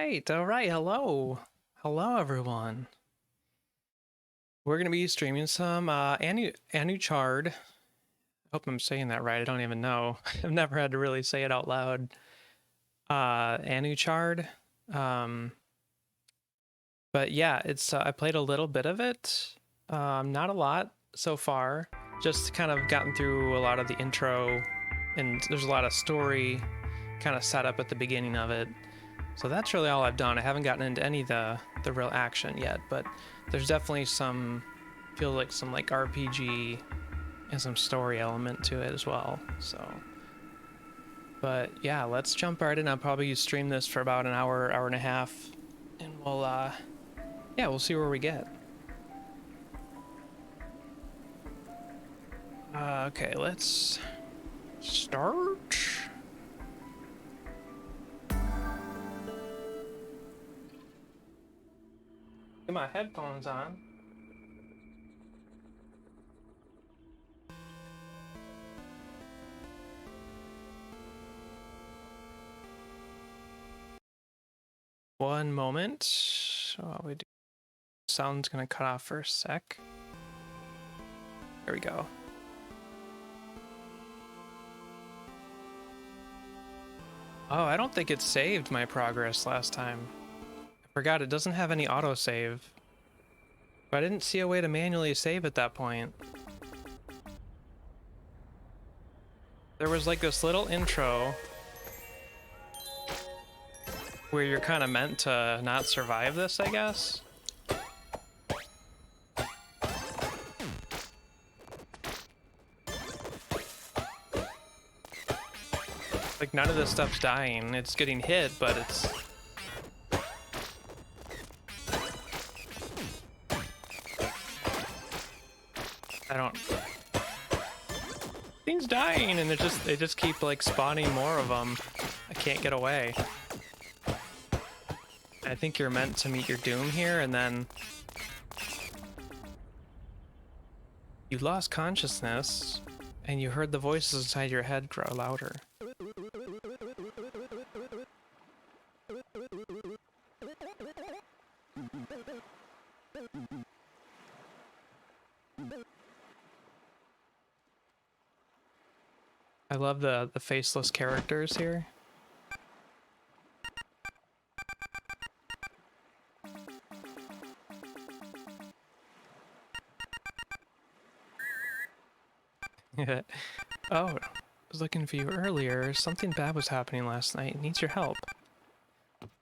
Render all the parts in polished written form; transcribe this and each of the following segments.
All right. Hello. Hello, everyone. We're going to be streaming some Anuchard. I hope I'm saying that right. I don't even know. I've never had to really say it out loud. Anuchard. But yeah, it's I played a little bit of it. Not a lot so far. Just kind of gotten through a lot of the intro, and there's a lot of story kind of set up at the beginning of it. So that's really all I've done. I haven't gotten into any of the real action yet, but there's definitely some, feels like some like RPG and some story element to it as well. So, but yeah, let's jump right in. I'll probably stream this for about an hour, hour and a half, and we'll yeah, we'll see where we get. Okay, let's start. Get my headphones on. One moment. While we do, sound's gonna cut off for a sec. There we go. Oh, I don't think it saved my progress last time. I forgot it doesn't have any autosave. But I didn't see a way to manually save at that point. There was like this little intro where you're kind of meant to not survive this, I guess. Like none of this stuff's dying. It's getting hit, but it's... I don't... Things dying, and they just keep like spawning more of them. I can't get away. I think you're meant to meet your doom here, and then you lost consciousness, and you heard the voices inside your head grow louder. I love the faceless characters here. Oh, I was looking for you earlier. Something bad was happening last night. It needs your help.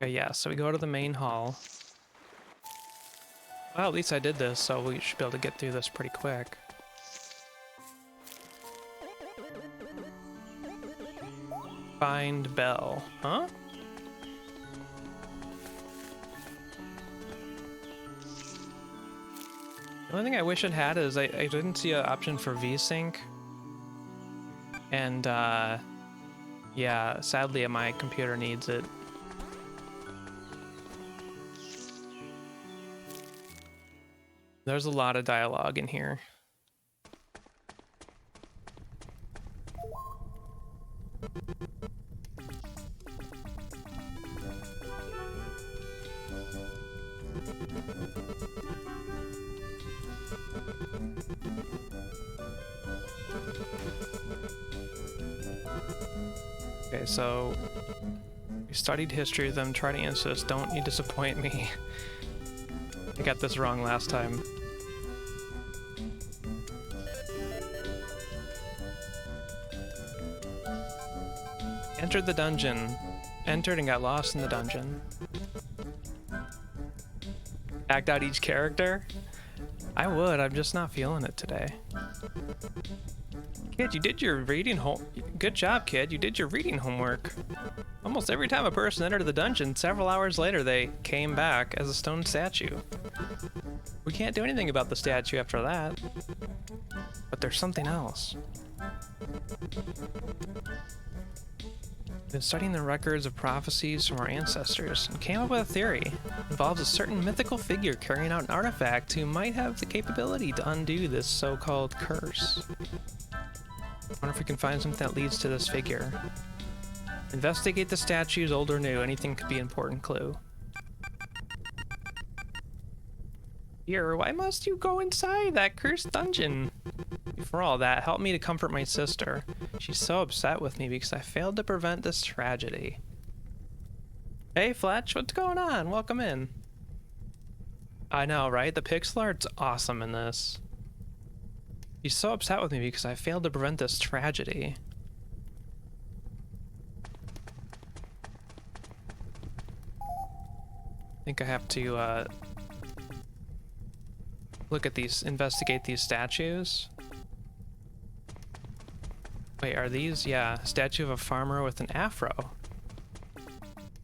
Okay, yeah, so we go to the main hall. Well, at least I did this, so we should be able to get through this pretty quick. Find Bell. Huh? The only thing I wish it had is I didn't see an option for VSync. And, yeah, sadly my computer needs it. There's a lot of dialogue in here. Okay, so we studied history of them. Try to answer this. Don't you disappoint me. I got this wrong last time. Entered the dungeon. Entered and got lost in the dungeon. Act out each character? I would, I'm just not feeling it today. Kid, you did your reading Good job, kid. You did your reading homework. Almost every time a person entered the dungeon, several hours later they came back as a stone statue. We can't do anything about the statue after that. But there's something else. Been studying the records of prophecies from our ancestors and came up with a theory. It involves a certain mythical figure carrying out an artifact who might have the capability to undo this so-called curse. I wonder if we can find something that leads to this figure. Investigate the statues, old or new. Anything could be an important clue. Here, why must you go inside that cursed dungeon? Before all that, help me to comfort my sister. She's so upset with me because I failed to prevent this tragedy. Hey Fletch, what's going on? Welcome in. I know, right? The pixel art's awesome in this. She's so upset with me because I failed to prevent this tragedy. I think I have to look at these, investigate these statues. Wait, are these? Yeah, statue of a farmer with an afro.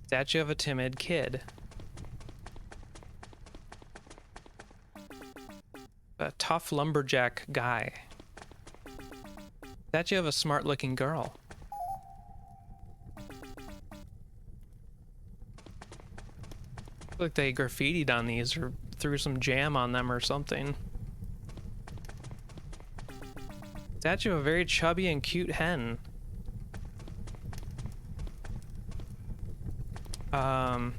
Statue of a timid kid. A tough lumberjack guy. Statue of a smart-looking girl. Look like they graffitied on these or threw some jam on them or something. Statue of a very chubby and cute hen. I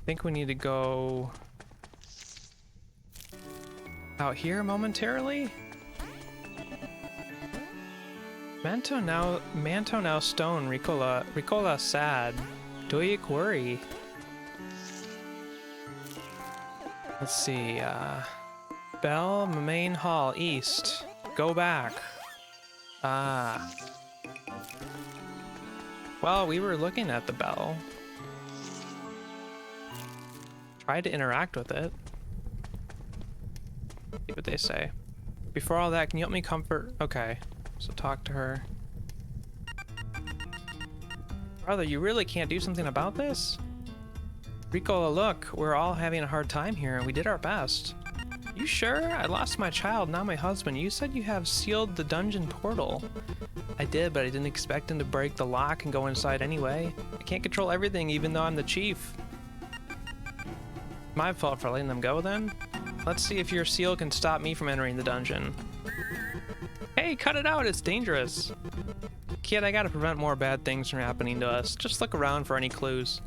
think we need to go out here momentarily. Manto now stone Ricola sad. Doyik worry. Let's see, Bell, main hall, east. Go back. Ah. Well, we were looking at the bell. Tried to interact with it. See what they say. Before all that, can you help me comfort? Okay, so talk to her. Brother, you really can't do something about this? Ricola, look, we're all having a hard time here and we did our best. You sure? I lost my child, not my husband. You said you have sealed the dungeon portal. I did, but I didn't expect him to break the lock and go inside anyway. I can't control everything even though I'm the chief. My fault for letting them go then? Let's see if your seal can stop me from entering the dungeon. Hey, cut it out, it's dangerous. Kid, I gotta prevent more bad things from happening to us. Just look around for any clues.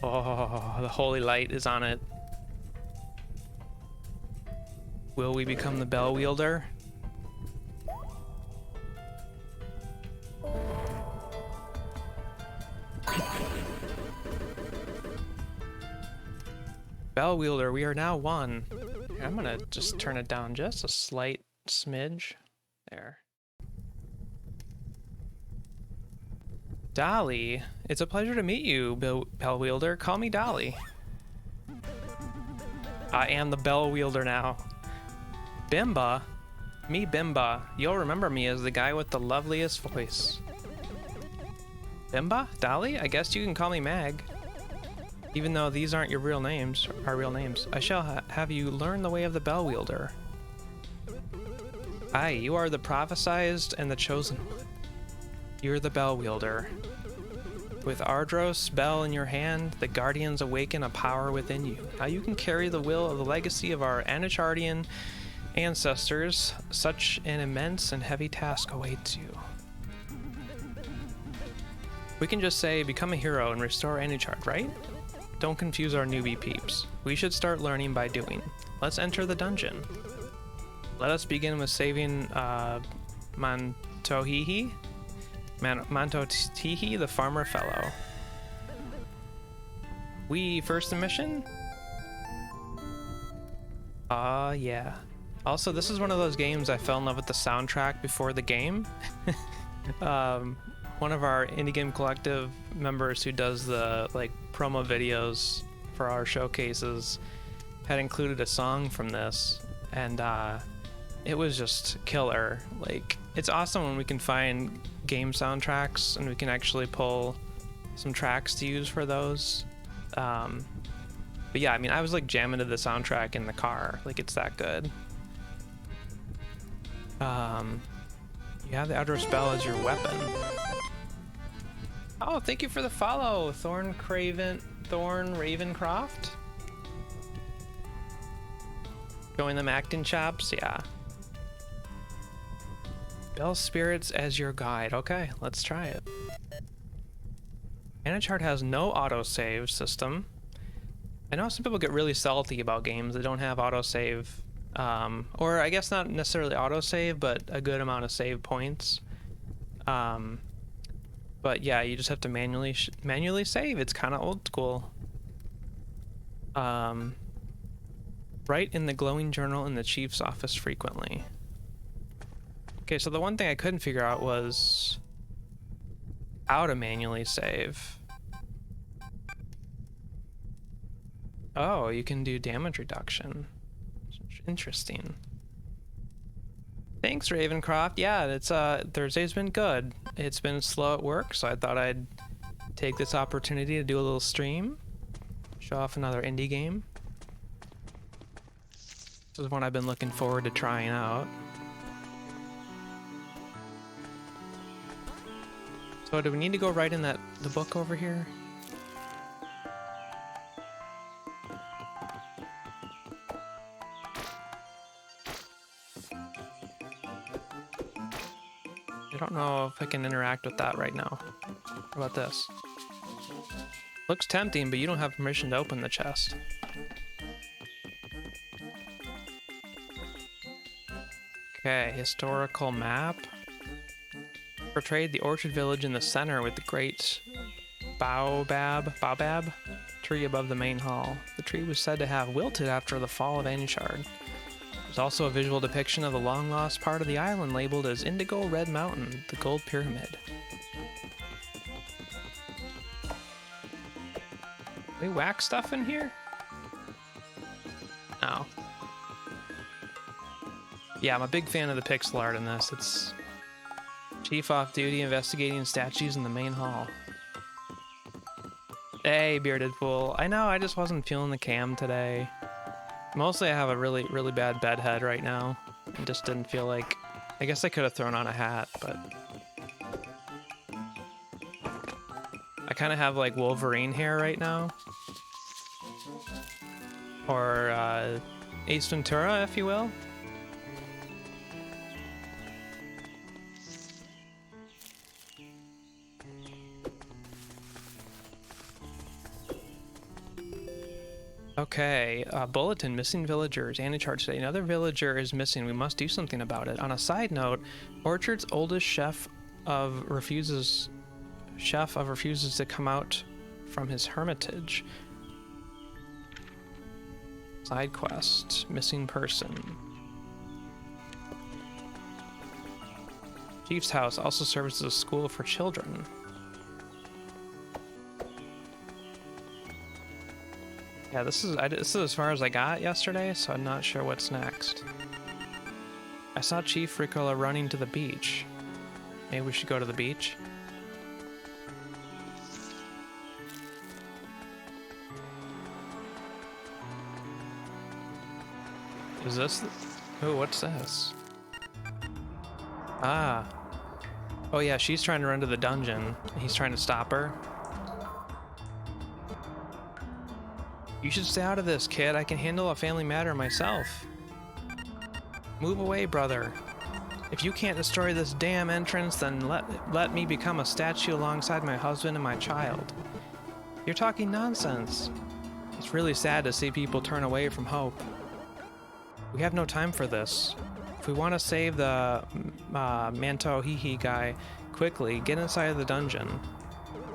Oh, the holy light is on it. Will we become the Bellwielder? Bellwielder, we are now one. Here, I'm gonna just turn it down just a slight smidge. There. Dolly, it's a pleasure to meet you, Bellwielder. Call me Dolly. I am the Bellwielder now. Bimba? Me Bimba. You'll remember me as the guy with the loveliest voice. Bimba? Dolly? I guess you can call me Mag. Even though these aren't your real names, our real names, I shall have you learn the way of the Bellwielder. Aye, you are the prophesized and the chosen one. You're the Bellwielder. With Audros Bell in your hand, the Guardians awaken a power within you. Now you can carry the will of the legacy of our Anuchardian ancestors. Such an immense and heavy task awaits you. We can just say, become a hero and restore Anuchard, right? Don't confuse our newbie peeps. We should start learning by doing. Let's enter the dungeon. Let us begin with saving Mantohihi, the farmer fellow. We first mission? Yeah. Also, this is one of those games I fell in love with the soundtrack before the game. One of our Indie Game Collective members who does the promo videos for our showcases had included a song from this, and it was just killer. Like, it's awesome when we can find game soundtracks and we can actually pull some tracks to use for those. But yeah, I mean, I was like jamming to the soundtrack in the car. Like, it's that good. You have the Audros Bell as your weapon. Oh, thank you for the follow, Thorn Ravencroft. Showing them acting chops, yeah. Bell spirits as your guide. Okay, let's try it. Anuchard has no autosave system. I know some people get really salty about games that don't have autosave, or I guess not necessarily autosave, but a good amount of save points. But yeah, you just have to manually save. It's kind of old school. Write in the glowing journal in the chief's office frequently. Okay, so the one thing I couldn't figure out was how to manually save. Oh, you can do damage reduction. Interesting. Thanks, Ravencroft. Yeah, it's Thursday's been good. It's been slow at work, so I thought I'd take this opportunity to do a little stream, show off another indie game. This is one I've been looking forward to trying out. So do we need to go right in the book over here? I don't know if I can interact with that right now. How about this? Looks tempting, but you don't have permission to open the chest. Okay, historical map. Portrayed the orchard village in the center with the great baobab tree above the main hall. The tree was said to have wilted after the fall of Anuchard. There's also a visual depiction of the long-lost part of the island labeled as Indigo Red Mountain, the Gold Pyramid. They whack stuff in here? No. Yeah, I'm a big fan of the pixel art in this. It's chief off duty investigating statues in the main hall. Hey, bearded fool. I know, I just wasn't feeling the cam today. Mostly I have a really bad bed head right now. I just didn't feel like... I guess I could have thrown on a hat, but... I kind of have like Wolverine hair right now. Or Ace Ventura, if you will. Okay, bulletin, missing villagers. Anuchard today. Another villager is missing. We must do something about it. On a side note, Orchard's oldest chef refuses to come out from his hermitage. Side quest, missing person. Chief's house also serves as a school for children. Yeah, this is as far as I got yesterday, so I'm not sure what's next. I saw Chief Ricola running to the beach. Maybe we should go to the beach. Is this... Oh, what's this? Ah. Oh yeah, she's trying to run to the dungeon. He's trying to stop her. You should stay out of this, kid. I can handle a family matter myself. Move away, brother. If you can't destroy this damn entrance, then let me become a statue alongside my husband and my child. You're talking nonsense. It's really sad to see people turn away from hope. We have no time for this. If we want to save the Manto Hihi guy quickly, get inside of the dungeon.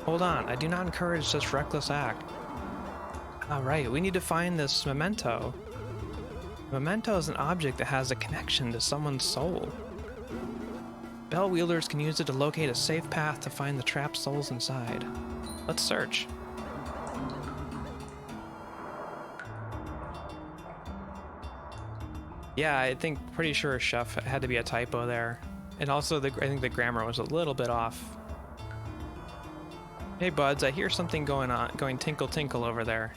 Hold on, I do not encourage such reckless act. Alright, we need to find this memento. Memento is an object that has a connection to someone's soul. Bellwielders can use it to locate a safe path to find the trapped souls inside. Let's search. Yeah, I think pretty sure chef had to be a typo there. And also I think the grammar was a little bit off. Hey buds, I hear something going tinkle tinkle over there.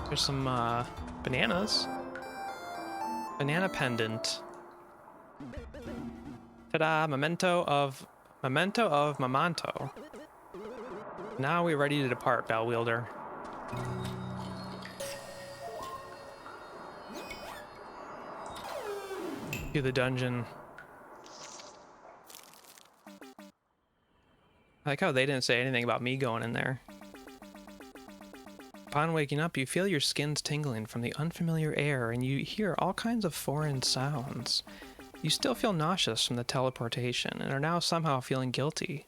There's some bananas. Banana pendant. Ta-da! Memento of Memento of Memento. Now we're ready to depart, Bellwielder. To the dungeon. I like how they didn't say anything about me going in there. Upon waking up, you feel your skin's tingling from the unfamiliar air, and you hear all kinds of foreign sounds. You still feel nauseous from the teleportation, and are now somehow feeling guilty.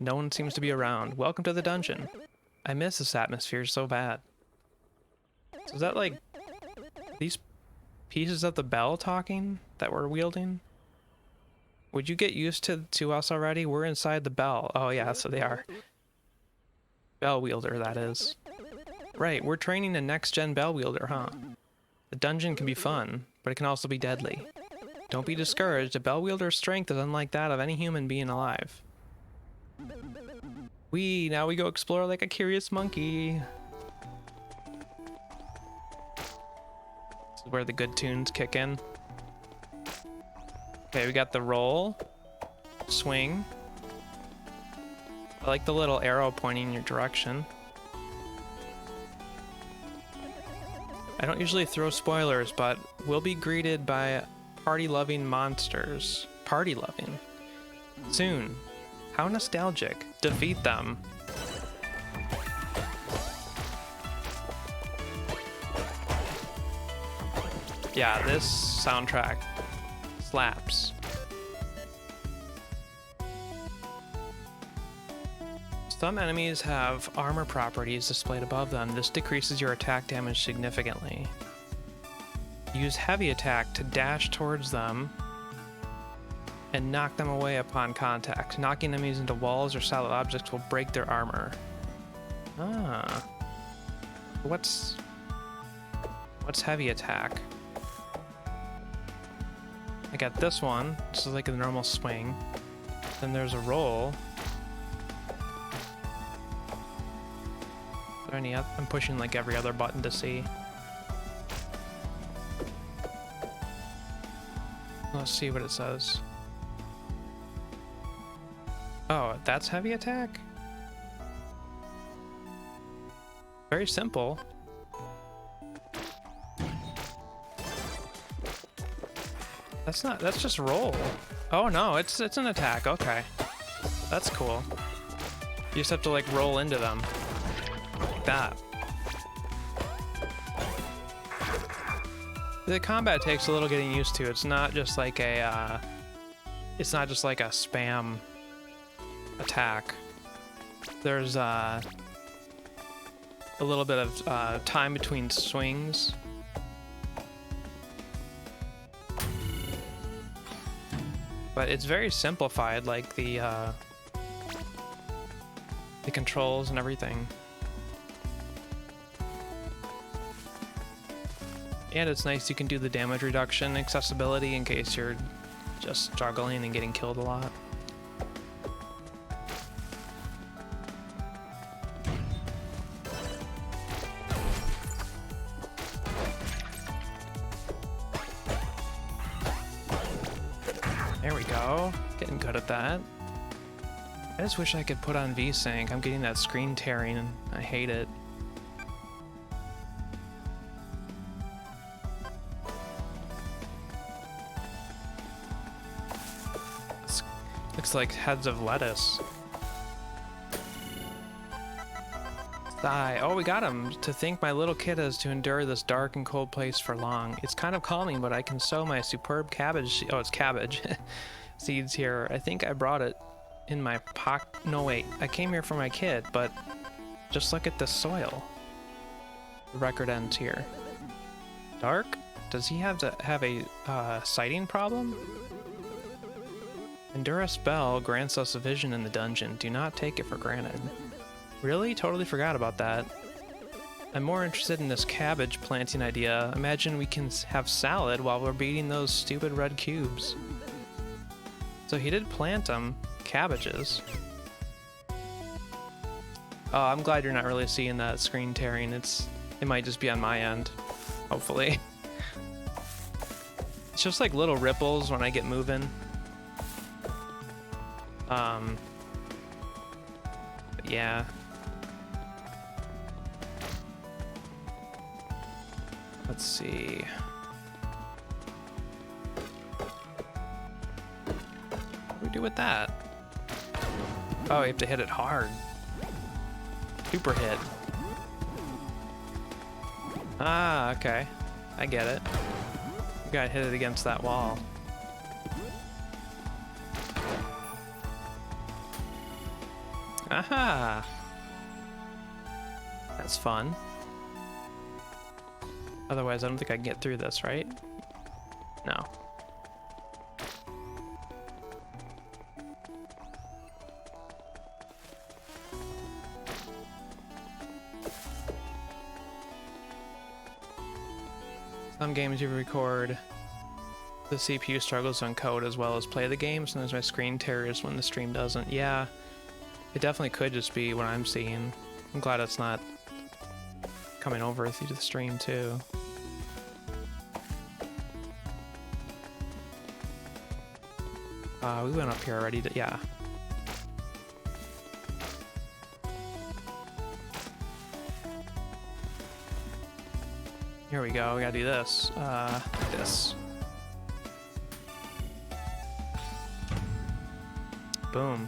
No one seems to be around. Welcome to the dungeon. I miss this atmosphere so bad. So is that like these pieces of the bell talking that we're wielding? Would you get used to us already? We're inside the bell. Oh yeah, so they are. Bellwielder, that is. Right, we're training a next-gen Bellwielder, huh? The dungeon can be fun, but it can also be deadly. Don't be discouraged. A Bellwielder's strength is unlike that of any human being alive. Now we go explore like a curious monkey. This is where the good tunes kick in. Okay, we got the roll, swing. I like the little arrow pointing in your direction. I don't usually throw spoilers, but we'll be greeted by party-loving monsters. Party-loving. Soon. How nostalgic. Defeat them. Yeah, this soundtrack slaps. Some enemies have armor properties displayed above them. This decreases your attack damage significantly. Use heavy attack to dash towards them and knock them away upon contact. Knocking enemies into walls or solid objects will break their armor. Ah. What's heavy attack? I got this one. This is like a normal swing. Then there's a roll. Is there any other? I'm pushing like every other button to see. Let's see what it says. Oh, that's heavy attack? Very simple. That's just roll. Oh no, it's an attack, okay. That's cool. You just have to like roll into them. Like that. The combat takes a little getting used to. It's not just like a spam attack. There's a little bit of time between swings. But it's very simplified, like the controls and everything. And it's nice you can do the damage reduction accessibility in case you're just struggling and getting killed a lot. There we go. Getting good at that. I just wish I could put on VSync. I'm getting that screen tearing and I hate it. This looks like heads of lettuce. Sigh. Oh, we got him. To think my little kid has to endure this dark and cold place for long. It's kind of calming, but I can sow my superb cabbage. Oh, it's cabbage seeds here. I think I brought it in my pocket. No, wait. I came here for my kid, but just look at this soil. The record ends here. Dark? Does he have to have a sighting problem? Audros Bell grants us a vision in the dungeon. Do not take it for granted. Really? Totally forgot about that. I'm more interested in this cabbage planting idea. Imagine we can have salad while we're beating those stupid red cubes. So he did plant them, cabbages. Oh, I'm glad you're not really seeing that screen tearing. It might just be on my end, hopefully. It's just like little ripples when I get moving. But yeah. Let's see. What do we do with that? Oh, you have to hit it hard. Super hit. Ah, okay. I get it. You gotta hit it against that wall. Aha! That's fun. Otherwise, I don't think I can get through this, right? No. Some games you record, the CPU struggles to encode as well as play the game. Sometimes my screen tears when the stream doesn't. Yeah, it definitely could just be what I'm seeing. I'm glad it's not coming over through the stream too. We went up here already. Yeah. Here we go. We gotta do this. This. Boom.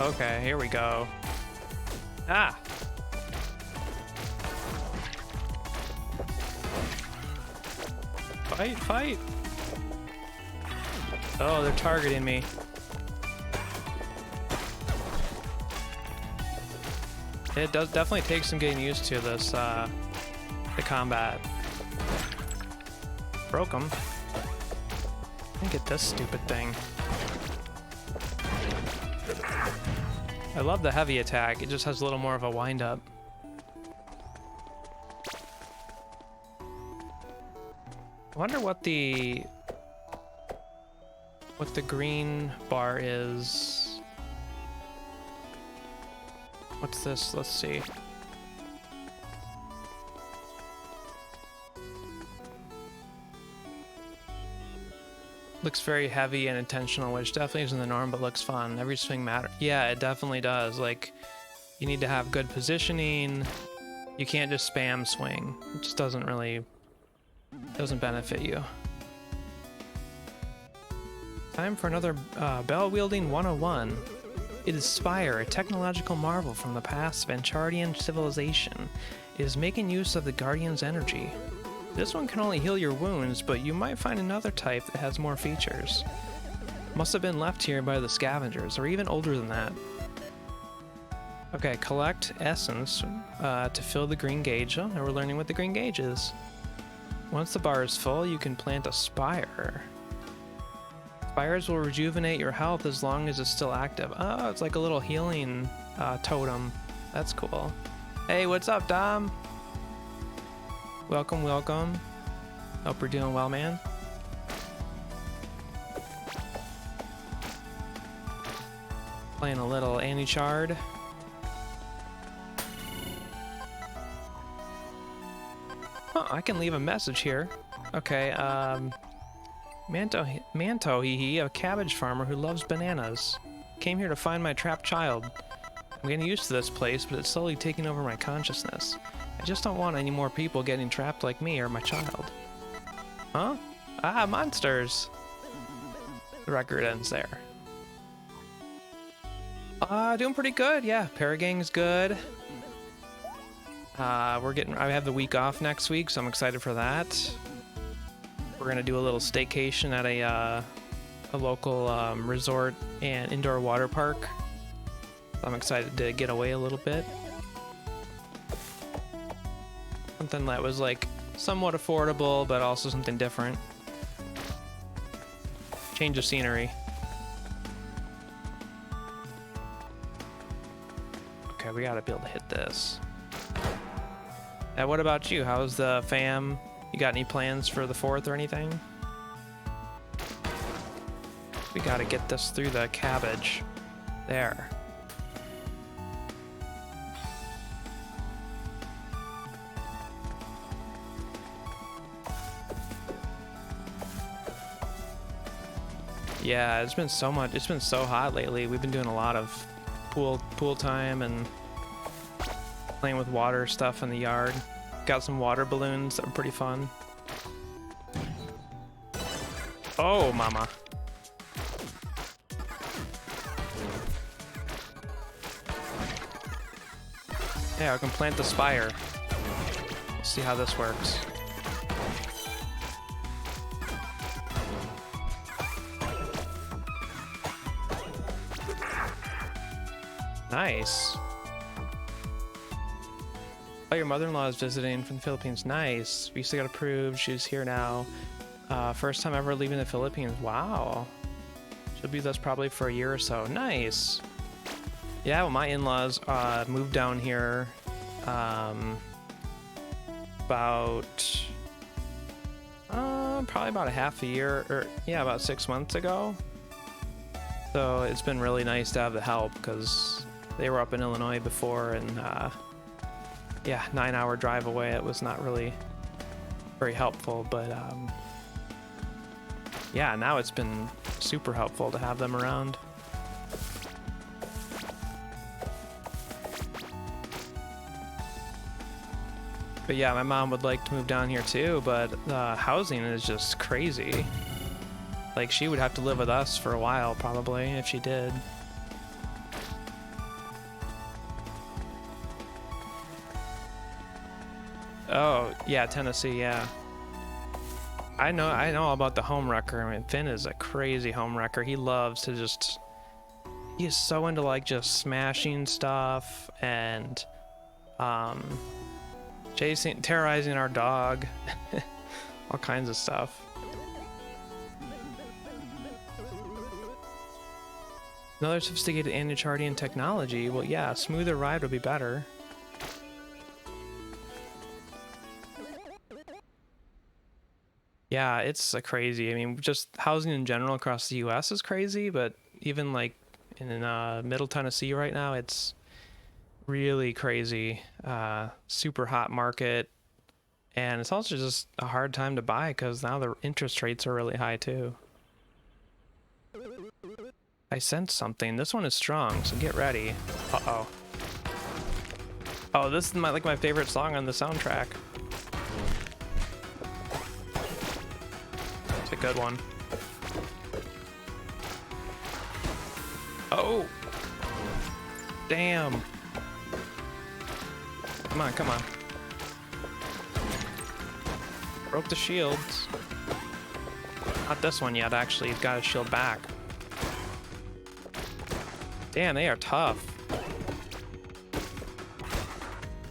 Okay, here we go. Ah! Fight, fight! Oh, they're targeting me. It does definitely take some getting used to this, the combat. Broke him. Let me get this stupid thing. I love the heavy attack. It just has a little more of a wind-up. I wonder what the green bar is. What's this? Let's see. Looks very heavy and intentional, which definitely isn't the norm, but looks fun. Every swing matters. Yeah, it definitely does. Like, you need to have good positioning. You can't just spam swing. It just doesn't benefit you. Time for another bell wielding 101. It is Spire, a technological marvel from the past Vanchardian civilization. It is making use of the Guardian's energy. This one can only heal your wounds, but you might find another type that has more features. Must have been left here by the scavengers, or even older than that. Okay, collect essence to fill the green gauge. Oh, now we're learning what the green gauge is. Once the bar is full, you can plant a spire. Spires will rejuvenate your health as long as it's still active. Oh, it's like a little healing totem. That's cool. Hey, what's up, Dom? Welcome, welcome. Hope we're doing well, man. Playing a little Anuchard. Huh, I can leave a message here. Okay, Manto, a cabbage farmer who loves bananas. Came here to find my trapped child. I'm getting used to this place, but it's slowly taking over my consciousness. I just don't want any more people getting trapped like me or my child. Huh? Ah, monsters! The record ends there. Doing pretty good, yeah. Paragang's good. I have the week off next week, so I'm excited for that. We're gonna do a little staycation at a local resort and indoor water park. I'm excited to get away a little bit. Something that was like somewhat affordable, but also something different. Change of scenery. Okay, we gotta be able to hit this. And what about you? How's the fam? You got any plans for the 4th or anything? We gotta get this through the cabbage. There. Yeah, it's been so much. It's been so hot lately. We've been doing a lot of pool time and playing with water stuff in the yard. Got some water balloons that were pretty fun. Oh, mama. Yeah, I can plant the spire. Let's see how this works. Nice. Oh, your mother-in-law is visiting from the Philippines. Nice. Visa got approved. She's here now. First time ever leaving the Philippines. Wow. She'll be with us probably for a year or so. Nice. Yeah, well, my in-laws moved down here probably about a half a year, or yeah, about 6 months ago. So it's been really nice to have the help because they were up in Illinois before, and yeah, 9-hour drive away. It was not really very helpful, but yeah, now it's been super helpful to have them around. But yeah, my mom would like to move down here too, but housing is just crazy. Like, she would have to live with us for a while probably if she did. Oh, yeah, Tennessee, yeah. I know all about the home wrecker. I mean, Finn is a crazy home wrecker. He loves to just, he is so into like just smashing stuff and terrorizing our dog. All kinds of stuff. Another sophisticated Anuchardian technology. Well, yeah, a smoother ride would be better. Yeah, it's crazy. I mean, just housing in general across the U.S. is crazy, but even like in Middle Tennessee right now, it's really crazy. Super hot market, and it's also just a hard time to buy because now the interest rates are really high too. I sense something. This one is strong, so get ready. Uh-oh. Oh, this is my favorite song on the soundtrack. It's a good one. Oh! Damn! Come on, come on. Broke the shields. Not this one yet, actually. He's got his shield back. Damn, they are tough.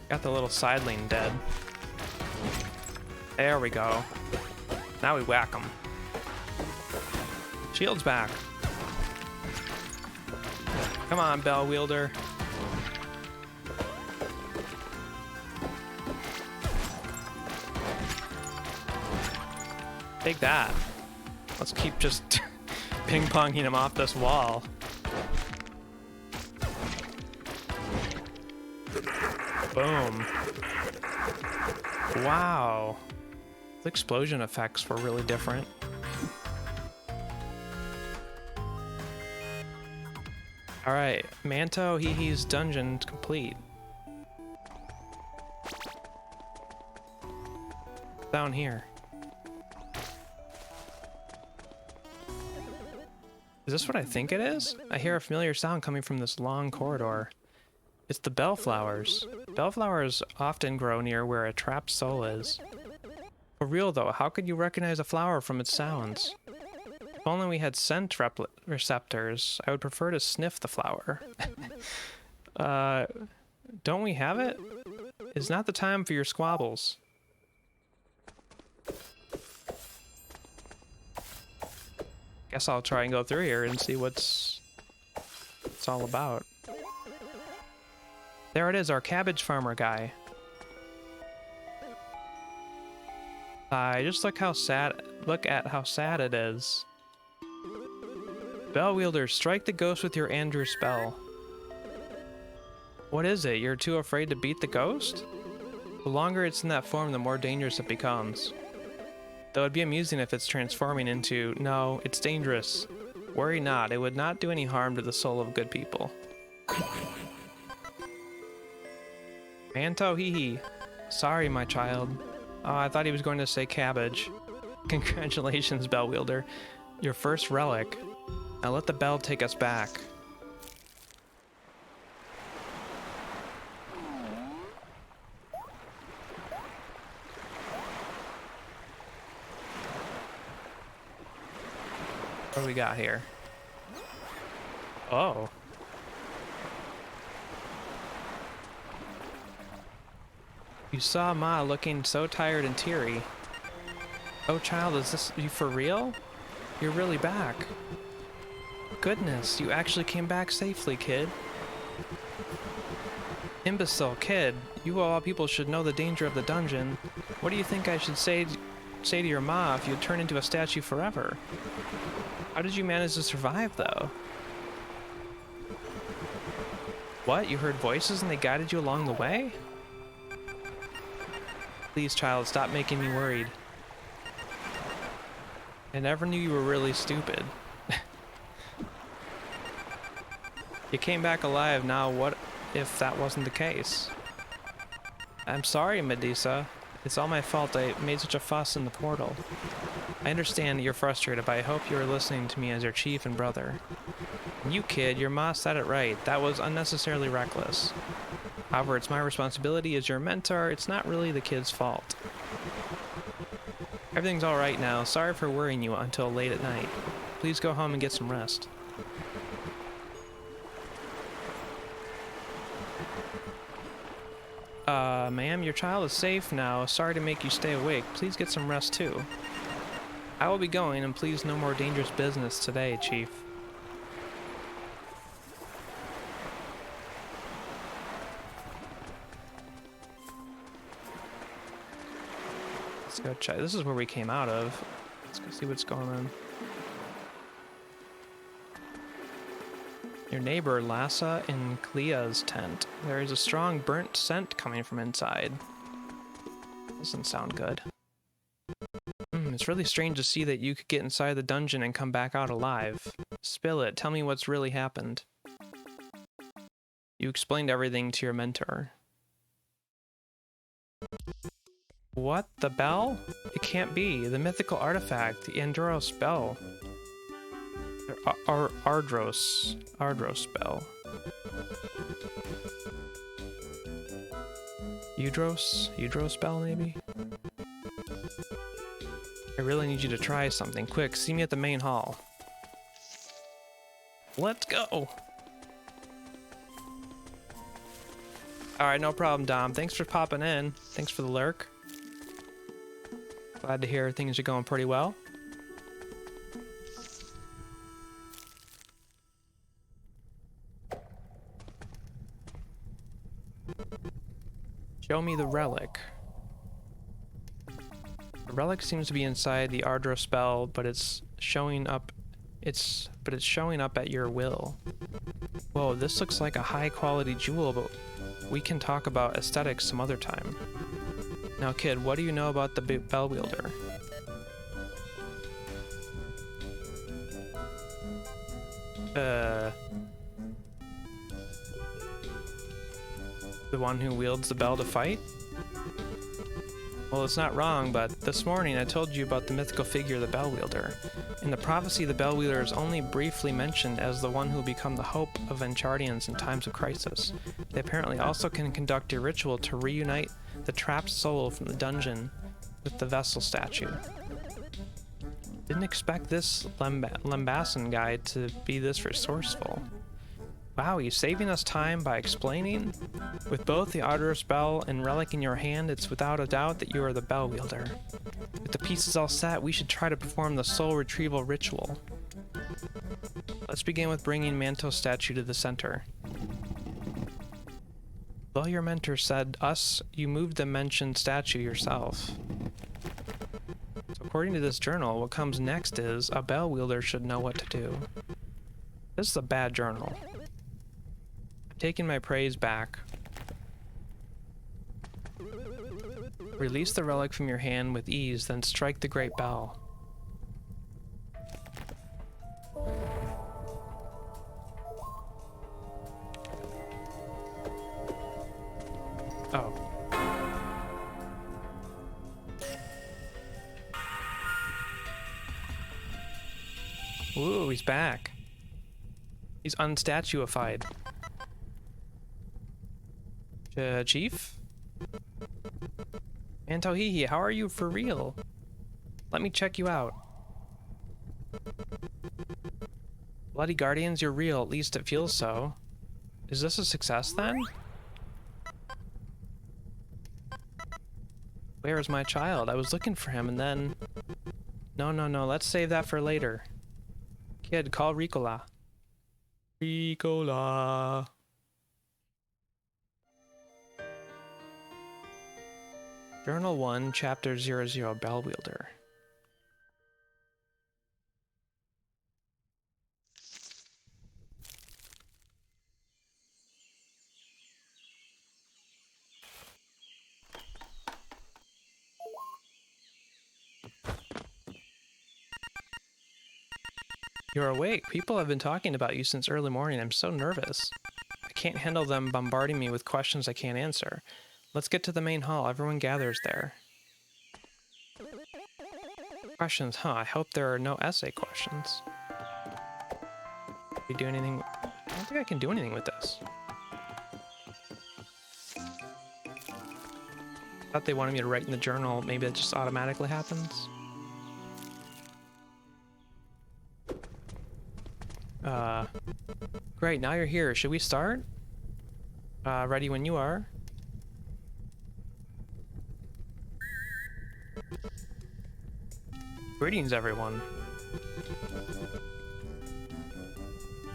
Got the little sideling dead. There we go. Now we whack them. Shield's back. Come on, Bellwielder. Take that. Let's keep just ping-ponging him off this wall. Boom. Wow. The explosion effects were really different. Alright, Manto He's dungeon complete. Down here. Is this what I think it is? I hear a familiar sound coming from this long corridor. It's the bellflowers. Bellflowers often grow near where a trapped soul is. For real though, how could you recognize a flower from its sounds? If only we had scent receptors, I would prefer to sniff the flower. Don't we have it? It's not the time for your squabbles. Guess I'll try and go through here and see what it's all about. There it is, our cabbage farmer guy. Just look at how sad it is. Bellwielder, strike the ghost with your Audros Bell. What is it? You're too afraid to beat the ghost? The longer it's in that form, the more dangerous it becomes. Though it'd be amusing if it's transforming into, no, it's dangerous. Worry not, it would not do any harm to the soul of good people. Manto hee. Sorry, my child. Oh, I thought he was going to say cabbage. Congratulations, Bellwielder. Your first relic. Now let the bell take us back. What do we got here? Oh. You saw Ma looking so tired and teary. Oh child, is this you for real? You're really back. Goodness, you actually came back safely, kid. Imbecile kid, you of all people should know the danger of the dungeon. What do you think I should say to your ma if you turn into a statue forever? How did you manage to survive, though? What? You heard voices and they guided you along the way? Please, child, stop making me worried. I never knew you were really stupid. You came back alive, now what if that wasn't the case? I'm sorry, Medusa. It's all my fault I made such a fuss in the portal. I understand that you're frustrated, but I hope you're listening to me as your chief and brother. And you kid, your ma said it right. That was unnecessarily reckless. However, it's my responsibility as your mentor. It's not really the kid's fault. Everything's alright now. Sorry for worrying you until late at night. Please go home and get some rest. Ma'am, your child is safe now. Sorry to make you stay awake. Please get some rest too. I will be going, and please no more dangerous business today, Chief. Let's go check. This is where we came out of. Let's go see what's going on. Your neighbor, Lassa, in Clea's tent. There is a strong burnt scent coming from inside. Doesn't sound good. It's really strange to see that you could get inside the dungeon and come back out alive. Spill it. Tell me what's really happened. You explained everything to your mentor. What? The bell? It can't be. The mythical artifact, the Audros Bell. Audros Bell. Audros Bell, maybe? I really need you to try something. Quick, see me at the main hall. Let's go! Alright, no problem, Dom. Thanks for popping in. Thanks for the lurk. Glad to hear things are going pretty well. Show me the relic. The relic seems to be inside the Audros Bell, but it's showing up. It's showing up at your will. Whoa, this looks like a high-quality jewel, but we can talk about aesthetics some other time. Now, kid, what do you know about the Bellwielder? The one who wields the bell to fight? Well, it's not wrong, but this morning I told you about the mythical figure, the Bellwielder. In the prophecy, the Bellwielder is only briefly mentioned as the one who will become the hope of Anuchardians in times of crisis. They apparently also can conduct a ritual to reunite the trapped soul from the dungeon with the vessel statue. Didn't expect this Lambasson guy to be this resourceful. Wow, he's saving us time by explaining? With both the Audros Bell and relic in your hand, it's without a doubt that you are the Bellwielder. With the pieces all set, we should try to perform the soul retrieval ritual. Let's begin with bringing Manto's statue to the center. Though your mentor said us, you moved the mentioned statue yourself. So according to this journal, what comes next is a Bellwielder should know what to do. This is a bad journal. Taking my praise back. Release the relic from your hand with ease, then strike the great bell. Ooh, he's back. He's unstatuified. Chief? Mantohihi, how are you for real? Let me check you out. Bloody Guardians, you're real, at least it feels so. Is this a success then? Where is my child? I was looking for him and then... No, let's save that for later. Kid, call Ricola. Ricola. Journal 1, Chapter 00, Bellwielder. You're awake. People have been talking about you since early morning. I'm so nervous. I can't handle them bombarding me with questions I can't answer. Let's get to the main hall. Everyone gathers there. Questions, huh? I hope there are no essay questions. Can you do anything? I don't think I can do anything with this. I thought they wanted me to write in the journal. Maybe that just automatically happens. Great, now you're here. Should we start? Ready when you are. Greetings, everyone.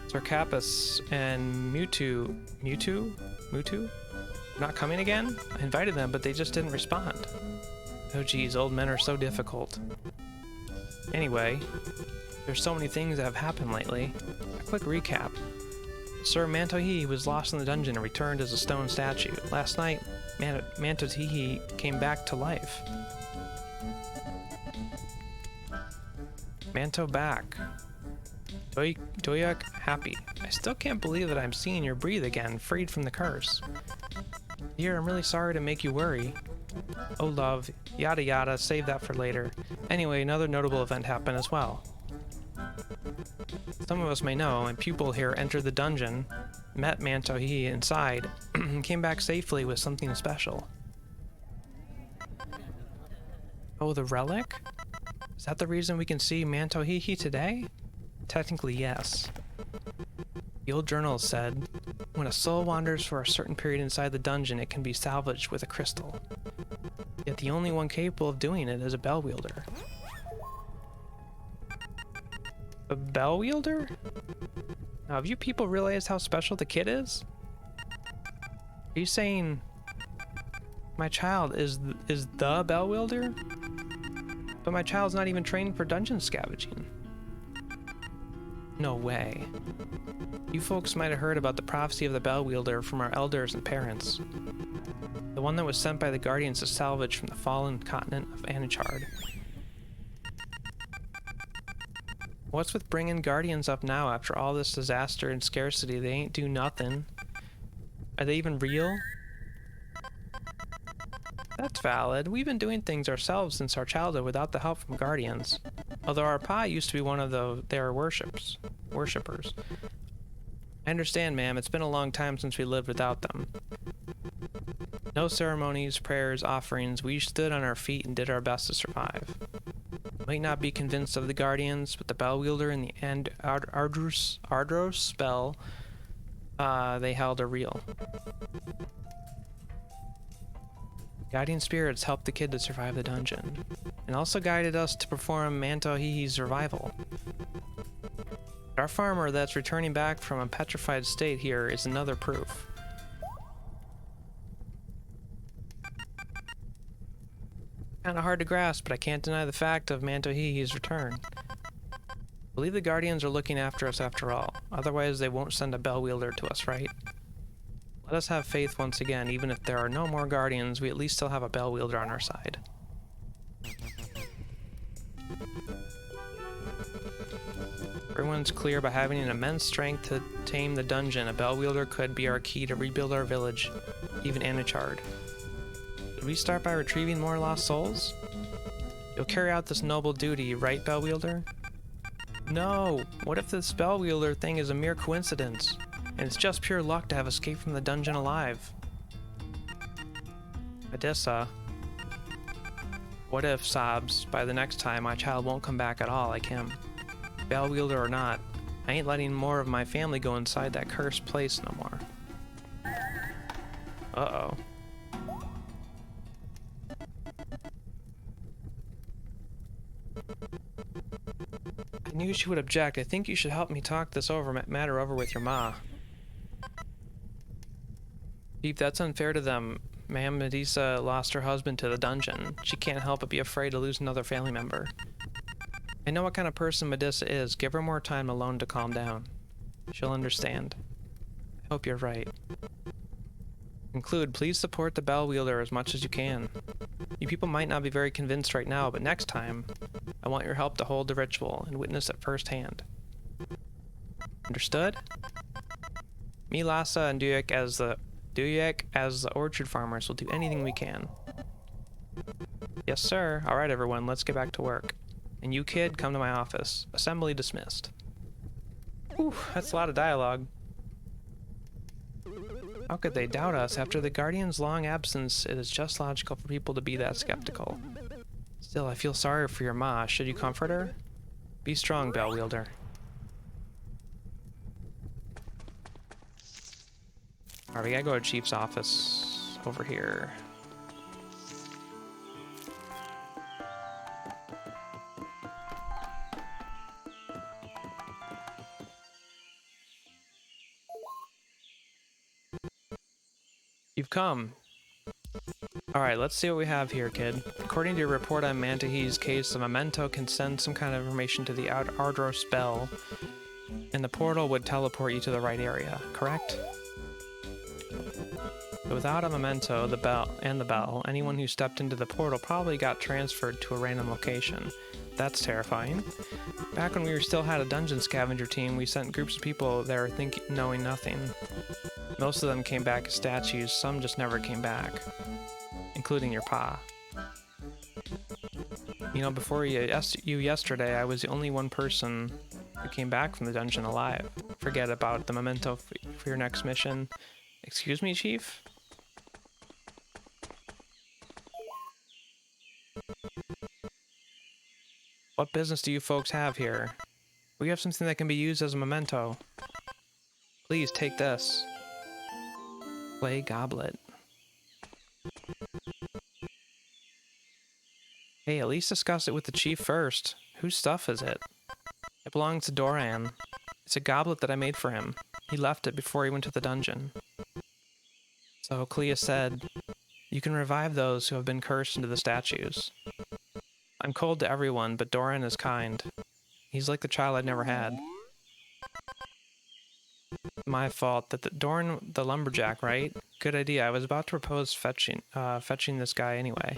Sarkapus and Mewtwo? Not coming again? I invited them, but they just didn't respond. Oh geez, old men are so difficult. Anyway, there's so many things that have happened lately. A quick recap. Sir Mantohihi was lost in the dungeon and returned as a stone statue. Last night, Mantohihi came back to life. Manto back. Doyak happy. I still can't believe that I'm seeing your breathe again, freed from the curse. Dear, I'm really sorry to make you worry. Oh love, yada yada, save that for later. Anyway, another notable event happened as well. Some of us may know, my pupil here entered the dungeon, met Mantohihi inside, and came back safely with something special. Oh, the relic? Is that the reason we can see Mantohihi today? Technically, yes. The old journal said, when a soul wanders for a certain period inside the dungeon, it can be salvaged with a crystal. Yet the only one capable of doing it is a Bellwielder. A Bellwielder? Now, have you people realized how special the kid is? Are you saying my child is the Bellwielder? But my child's not even trained for dungeon scavenging. No way. You folks might have heard about the prophecy of the Bellwielder from our elders and parents. The one that was sent by the Guardians to salvage from the fallen continent of Anuchard. What's with bringing Guardians up now after all this disaster and scarcity? They ain't do nothing. Are they even real? That's valid. We've been doing things ourselves since our childhood without the help from Guardians. Although our Pa used to be one of their worshippers. I understand, ma'am. It's been a long time since we lived without them. No ceremonies, prayers, offerings. We stood on our feet and did our best to survive. Might not be convinced of the Guardians, but the Bellwielder and the Audros Bell, they held are real. Guiding spirits helped the kid to survive the dungeon, and also guided us to perform Mantohihi's revival. Our farmer that's returning back from a petrified state here is another proof. Kinda hard to grasp, but I can't deny the fact of Mantohihi's return. I believe the Guardians are looking after us after all, otherwise they won't send a Bellwielder to us, right? Let us have faith once again. Even if there are no more Guardians, we at least still have a Bellwielder on our side. Everyone's clear by having an immense strength to tame the dungeon. A Bellwielder could be our key to rebuild our village, even Anuchard. Should we start by retrieving more lost souls? You'll carry out this noble duty, right, Bellwielder? No! What if this Bellwielder thing is a mere coincidence, and it's just pure luck to have escaped from the dungeon alive? Medusa. What if, sobs, by the next time my child won't come back at all like him? Bellwielder or not, I ain't letting more of my family go inside that cursed place no more. Uh-oh. I knew she would object. I think you should help me talk this matter over with your ma. Chief, that's unfair to them. Ma'am Medusa lost her husband to the dungeon. She can't help but be afraid to lose another family member. I know what kind of person Medusa is. Give her more time alone to calm down. She'll understand. I hope you're right. Conclude, please support the Bellwielder as much as you can. You people might not be very convinced right now, but next time, I want your help to hold the ritual and witness it firsthand. Understood? Me, Lhasa, and Duyek as the orchard farmers will do anything we can. Yes, sir. All right, everyone, let's get back to work. And you, kid, come to my office. Assembly dismissed. Whew, that's a lot of dialogue. How could they doubt us? After the Guardian's long absence, it is just logical for people to be that skeptical. Still, I feel sorry for your ma. Should you comfort her? Be strong, Bellwielder. Alright, we gotta go to Chief's office over here. You've come. Alright, let's see what we have here, kid. According to your report on Mantahi's case, the memento can send some kind of information to the Audros Bell, and the portal would teleport you to the right area, correct? But without a memento, the bell, anyone who stepped into the portal probably got transferred to a random location. That's terrifying. Back when we still had a dungeon scavenger team, we sent groups of people there knowing nothing. Most of them came back as statues, some just never came back. Including your pa. You know, before you yesterday, I was the only one person who came back from the dungeon alive. Forget about the memento for your next mission. Excuse me, Chief? What business do you folks have here? We have something that can be used as a memento. Please take this. Clay goblet. Hey, at least discuss it with the chief first. Whose stuff is it? It belongs to Doran. It's a goblet that I made for him. He left it before he went to the dungeon. So Clea said, you can revive those who have been cursed into the statues. I'm cold to everyone, but Doran is kind. He's like the child I'd never had. My fault. Doran the lumberjack, right? Good idea. I was about to propose fetching this guy anyway.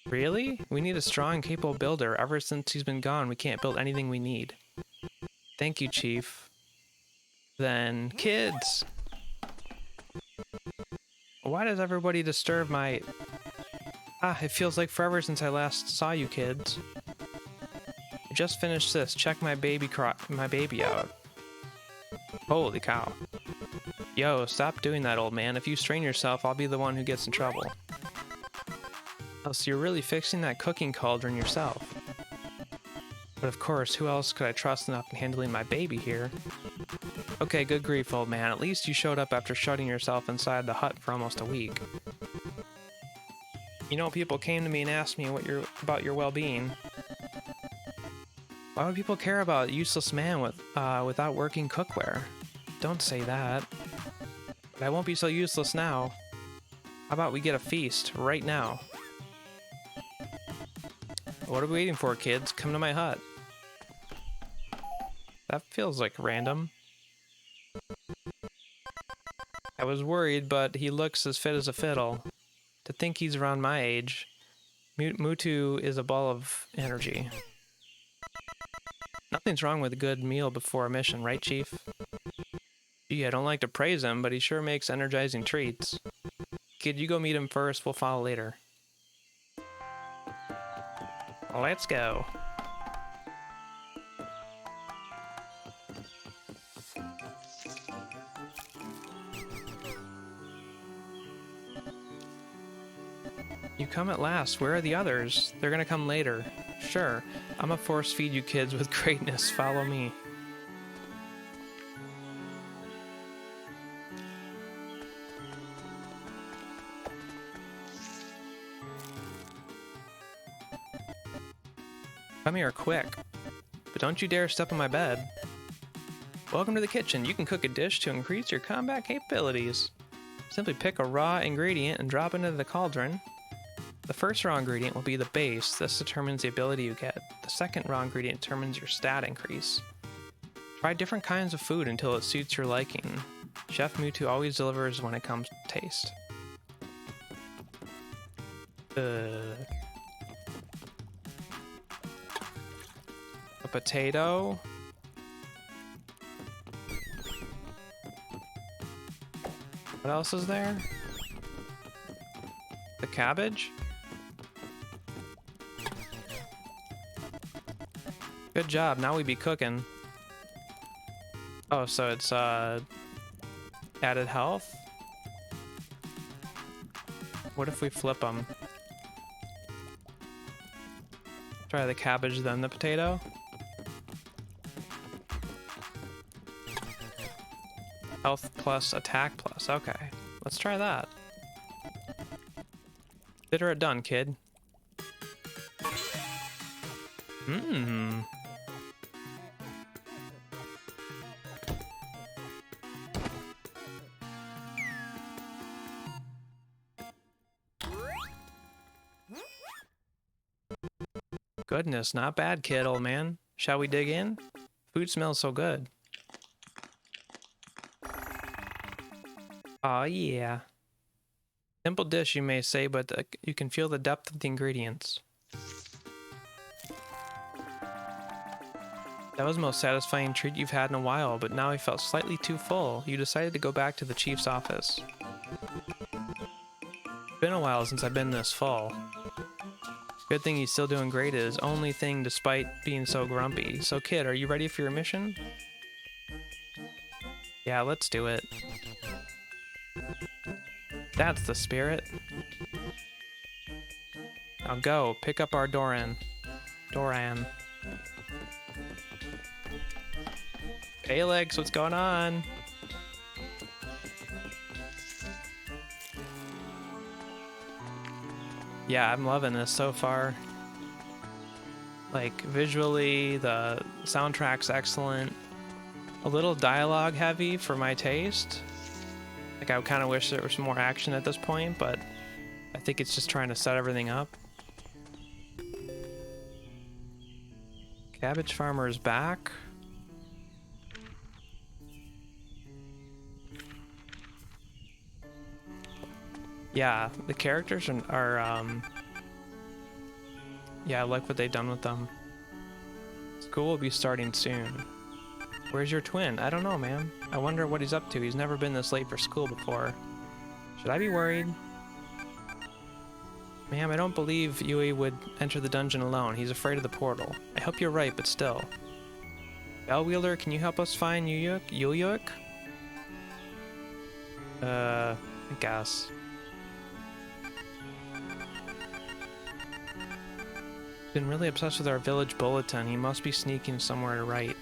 Really? We need a strong, capable builder. Ever since he's been gone, we can't build anything we need. Thank you, Chief. Then, kids! Why does everybody disturb my... it feels like forever since I last saw you kids. I just finished this. Check my baby out. Holy cow. Yo, stop doing that, old man. If you strain yourself, I'll be the one who gets in trouble. Oh, so you're really fixing that cooking cauldron yourself. But of course, who else could I trust enough in handling my baby here? Okay, good grief, old man. At least you showed up after shutting yourself inside the hut for almost a week. You know, people came to me and asked me about your well-being. Why would people care about a useless man without working cookware? Don't say that. But I won't be so useless now. How about we get a feast right now? What are we waiting for, kids? Come to my hut. That feels like random. I was worried, but he looks as fit as a fiddle. To think he's around my age. Mutu is a ball of energy. Nothing's wrong with a good meal before a mission, right, Chief? Gee, I don't like to praise him, but he sure makes energizing treats. Kid, you go meet him first, we'll follow later. Let's go. come at last. Where are the others? They're gonna come later. Sure. I'ma force feed you kids with greatness. Follow me. Come here, quick. But don't you dare step on my bed. Welcome to the kitchen. You can cook a dish to increase your combat capabilities. Simply pick a raw ingredient and drop it into the cauldron. The first raw ingredient will be the base. This determines the ability you get. The second raw ingredient determines your stat increase. Try different kinds of food until it suits your liking. Chef Mewtwo always delivers when it comes to taste. A potato. What else is there? The cabbage? Good job, now we be cooking. Oh, so it's added health? What if we flip them? Try the cabbage, then the potato? Health plus attack plus, okay. Let's try that. Consider it done, kid. Mmm. Goodness, not bad, kid, old man. Shall we dig in? Food smells so good. Aw, yeah. Simple dish, you may say, but you can feel the depth of the ingredients. That was the most satisfying treat you've had in a while, but now I felt slightly too full. You decided to go back to the chief's office. It's been a while since I've been this full. Good thing he's still doing great at his only thing despite being so grumpy. So kid, are you ready for your mission? Yeah, let's do it. That's the spirit. Now go, pick up our Doran. Hey Alex, what's going on? Yeah, I'm loving this so far. Like, visually, the soundtrack's excellent. A little dialogue heavy for my taste. Like, I kind of wish there was more action at this point, but I think it's just trying to set everything up. Cabbage Farmer is back. Yeah, the characters are yeah, I like what they've done with them. School will be starting soon. Where's your twin? I don't know, man. I wonder what he's up to. He's never been this late for school before. Should I be worried? Ma'am, I don't believe Yui would enter the dungeon alone. He's afraid of the portal. I hope you're right, but still. Bellwielder, can you help us find Yuyuk? I guess. Been really obsessed with our village bulletin. He must be sneaking somewhere to write.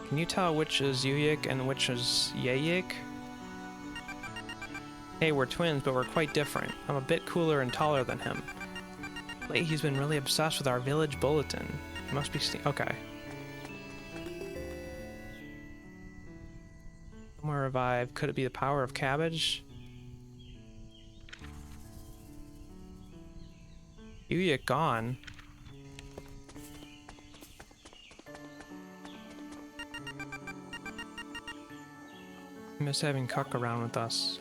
Can you tell which is Yuyik and which is Yayik? Hey, we're twins, but we're quite different. I'm a bit cooler and taller than him. Lately, he's been really obsessed with our village bulletin. He must be okay. Somewhere revive. Could it be the power of cabbage? Yuyik gone. I miss having Cuck around with us.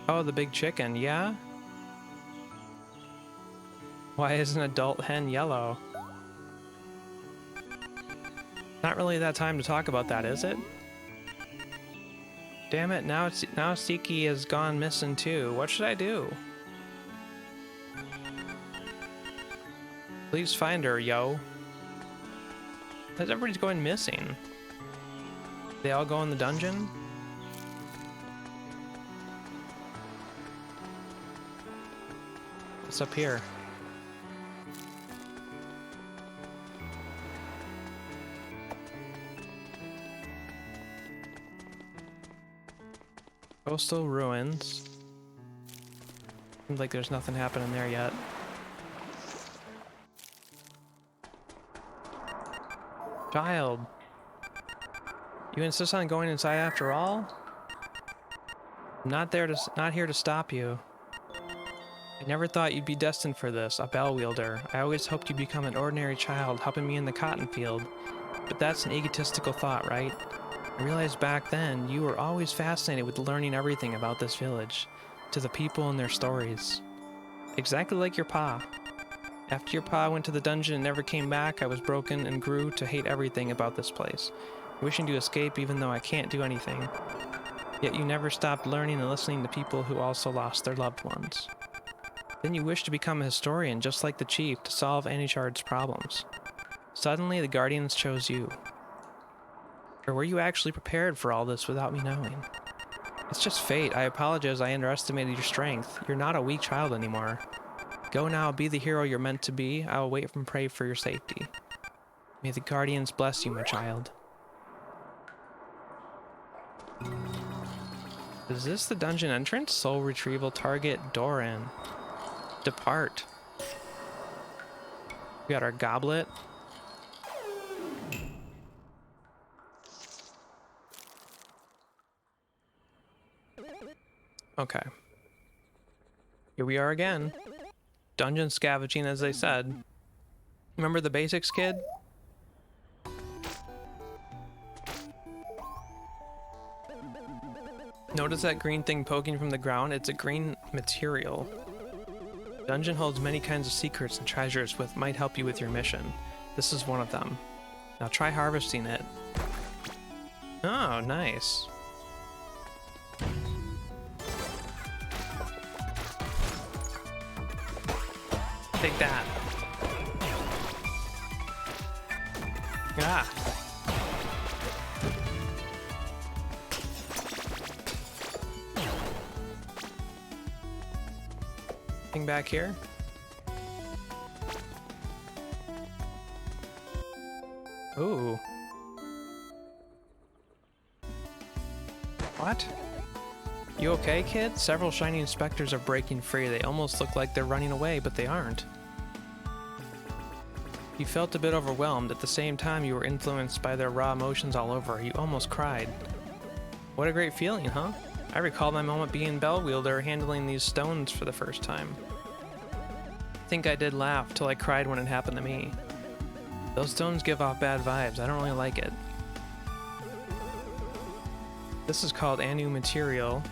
Oh, the big chicken, yeah? Why is an adult hen yellow? Not really that time to talk about that, is it? Damn it, now Siki has gone missing too. What should I do? Please find her, yo. Everybody's going missing. They all go in the dungeon? What's up here? Coastal ruins. Seems like there's nothing happening there yet. Child. You insist on going inside after all? I'm not here to stop you. I never thought you'd be destined for this, a Bellwielder. I always hoped you'd become an ordinary child helping me in the cotton field. But that's an egotistical thought, right? I realized back then you were always fascinated with learning everything about this village, to the people and their stories. Exactly like your pa. After your pa went to the dungeon and never came back, I was broken and grew to hate everything about this place, wishing to escape even though I can't do anything. Yet you never stopped learning and listening to people who also lost their loved ones. Then you wished to become a historian just like the chief to solve Anuchard's problems. Suddenly the Guardians chose you. Or were you actually prepared for all this without me knowing? It's just fate. I apologize I underestimated your strength. You're not a weak child anymore. Go now, be the hero you're meant to be. I will wait and pray for your safety. May the Guardians bless you, my child. Is this the dungeon entrance? Soul retrieval target, Doran. Depart. We got our goblet. Okay. Here we are again. Dungeon scavenging, as they said. Remember the basics, kid? Notice that green thing poking from the ground? It's a green material. Dungeon holds many kinds of secrets and treasures which might help you with your mission. This is one of them. Now try harvesting it. Oh, nice. Take that. Ah. Thing back here. Ooh. What? You okay, kid? Several shiny inspectors are breaking free. They almost look like they're running away, but they aren't. You felt a bit overwhelmed. At the same time, you were influenced by their raw emotions all over. You almost cried. What a great feeling, huh? I recall my moment being Bellwielder, handling these stones for the first time. I think I did laugh till I cried when it happened to me. Those stones give off bad vibes. I don't really like it. This is called Anu material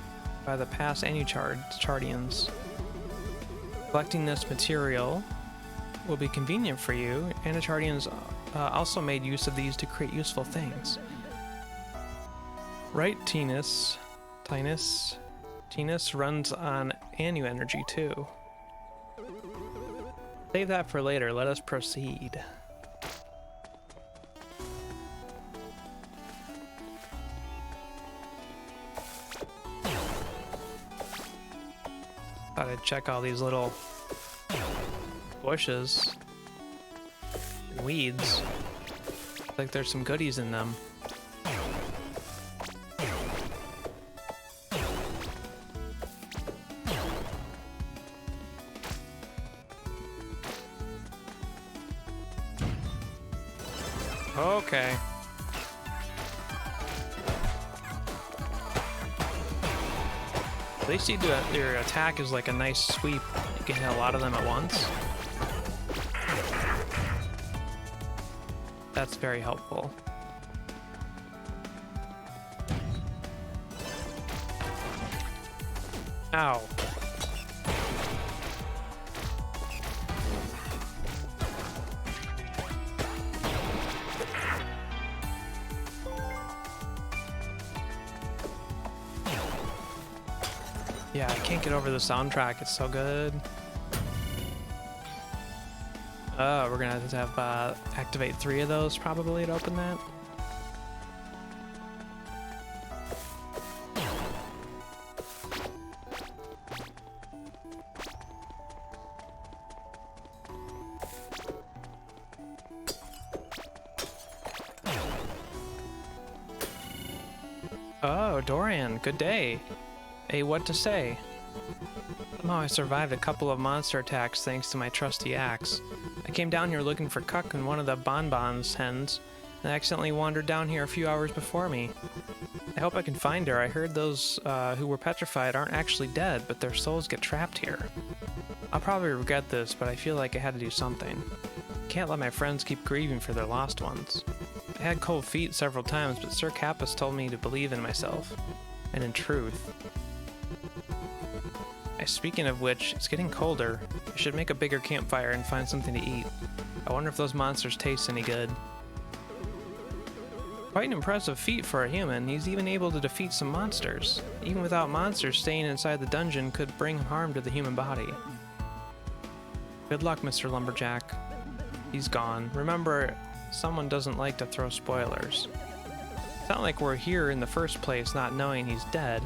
by the past Anuchardians. Collecting this material will be convenient for you. Anuchardians also made use of these to create useful things. Right, Tinus runs on Anu energy too. Save that for later. Let us proceed. Thought I'd check all these little bushes and weeds. Looks like there's some goodies in them. Okay. At least your attack is like a nice sweep. You can hit a lot of them at once. That's very helpful. Ow. Yeah, I can't get over the soundtrack. It's so good. We're gonna have to activate 3 of those probably to open that. Oh, Dorian, good day. Hey, what to say? Somehow I survived a couple of monster attacks thanks to my trusty axe. I came down here looking for Cuck and one of the Bonbon's hens, and I accidentally wandered down here a few hours before me. I hope I can find her. I heard those who were petrified aren't actually dead, but their souls get trapped here. I'll probably regret this, but I feel like I had to do something. Can't let my friends keep grieving for their lost ones. I had cold feet several times, but Sir Kappas told me to believe in myself, and in truth. Speaking of which, it's getting colder. I should make a bigger campfire and find something to eat. I wonder if those monsters taste any good. Quite an impressive feat for a human. He's even able to defeat some monsters. Even without monsters, staying inside the dungeon could bring harm to the human body. Good luck, Mr. Lumberjack. He's gone. Remember, someone doesn't like to throw spoilers. It's not like we're here in the first place not knowing he's dead.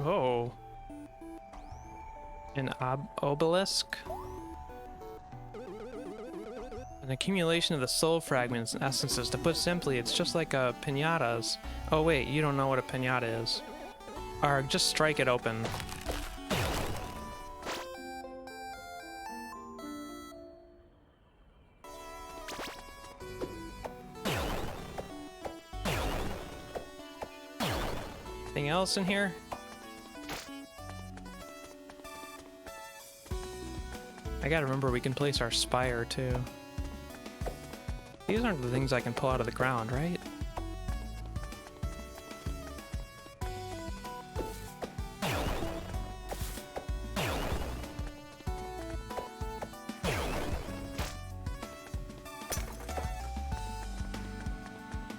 Oh. An obelisk? An accumulation of the soul fragments and essences. To put simply, it's just like a piñata's. Oh wait, you don't know what a piñata is. Arg, just strike it open. Anything else in here? I gotta remember we can place our spire too. These aren't the things I can pull out of the ground, right?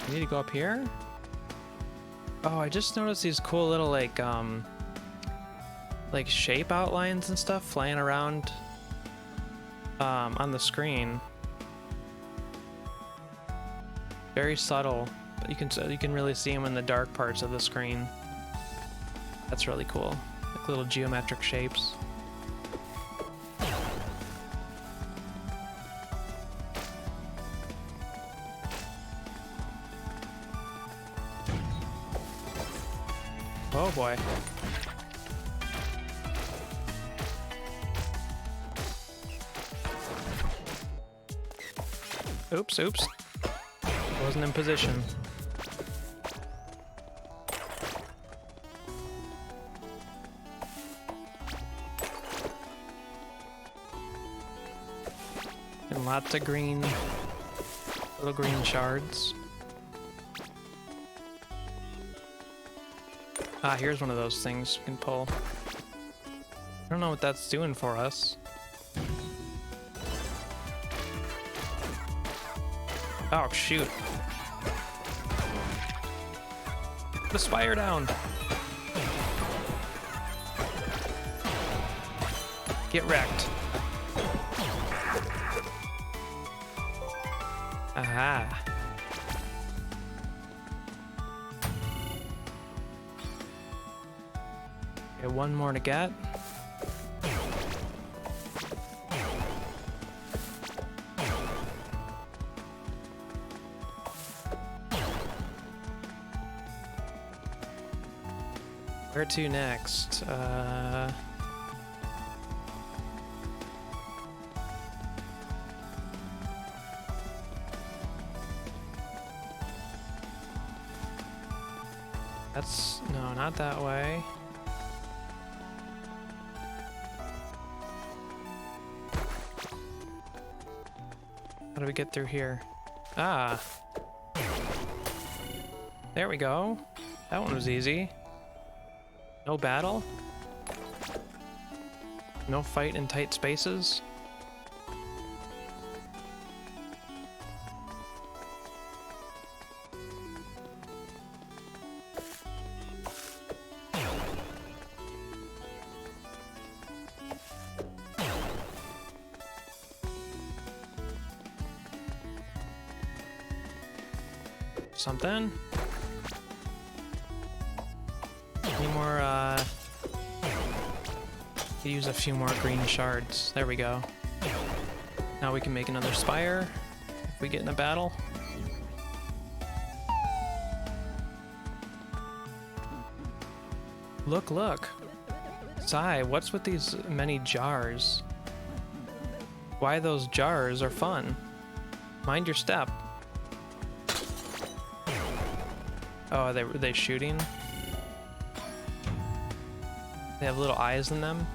I need to go up here? Oh, I just noticed these cool little like shape outlines and stuff flying around on the screen. Very subtle, but you can really see them in the dark parts of the screen. That's really cool. Like little geometric shapes. Oh boy. Oops, oops. Wasn't in position. And lots of little green shards. Ah, here's one of those things we can pull. I don't know what that's doing for us. Oh, shoot. Put the spire down. Get wrecked. Aha. Okay, one more to get. Where to next? That's... no, not that way. How do we get through here? Ah. There we go. That one was easy. No battle? No fight in tight spaces? something. Any more, could use a few more green shards. There we go. Now we can make another spire if we get in a battle. Look, look. Sai, what's with these many jars? Why those jars are fun. Mind your step. Oh, are they shooting? They have little eyes in them.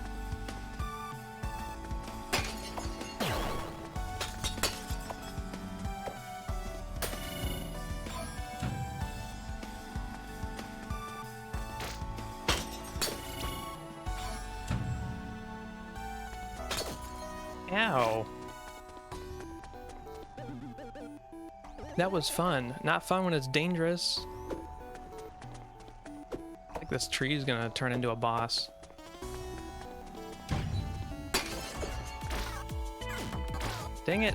Ow. That was fun. Not fun when it's dangerous. I think this tree is gonna turn into a boss. Dang it.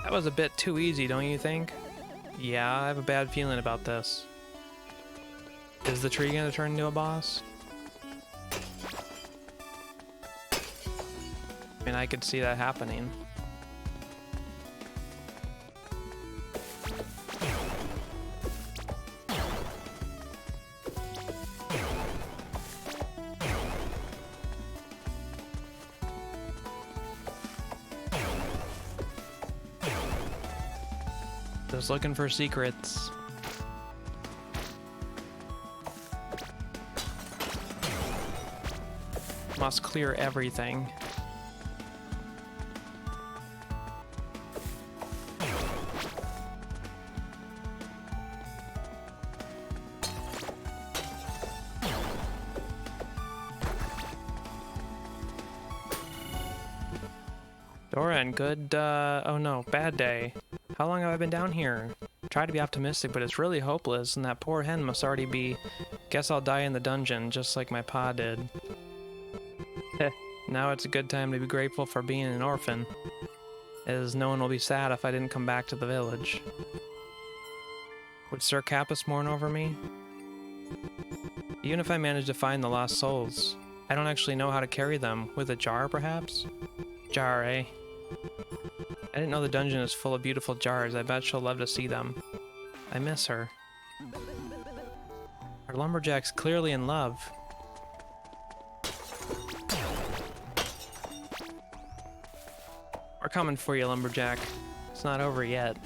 That was a bit too easy, don't you think? Yeah, I have a bad feeling about this. Is the tree gonna turn into a boss? I mean, I could see that happening. Just looking for secrets. Must clear everything. Doran, good, oh no, bad day. How long have I been down here? Try to be optimistic, but it's really hopeless, and that poor hen must already be... Guess I'll die in the dungeon, just like my pa did. Heh, now it's a good time to be grateful for being an orphan, as no one will be sad if I didn't come back to the village. Would Sir Kappas mourn over me? Even if I manage to find the lost souls, I don't actually know how to carry them. With a jar, perhaps? Jar, eh? I didn't know the dungeon is full of beautiful jars. I bet she'll love to see them. I miss her. Our lumberjack's clearly in love. We're coming for you, lumberjack. It's not over yet.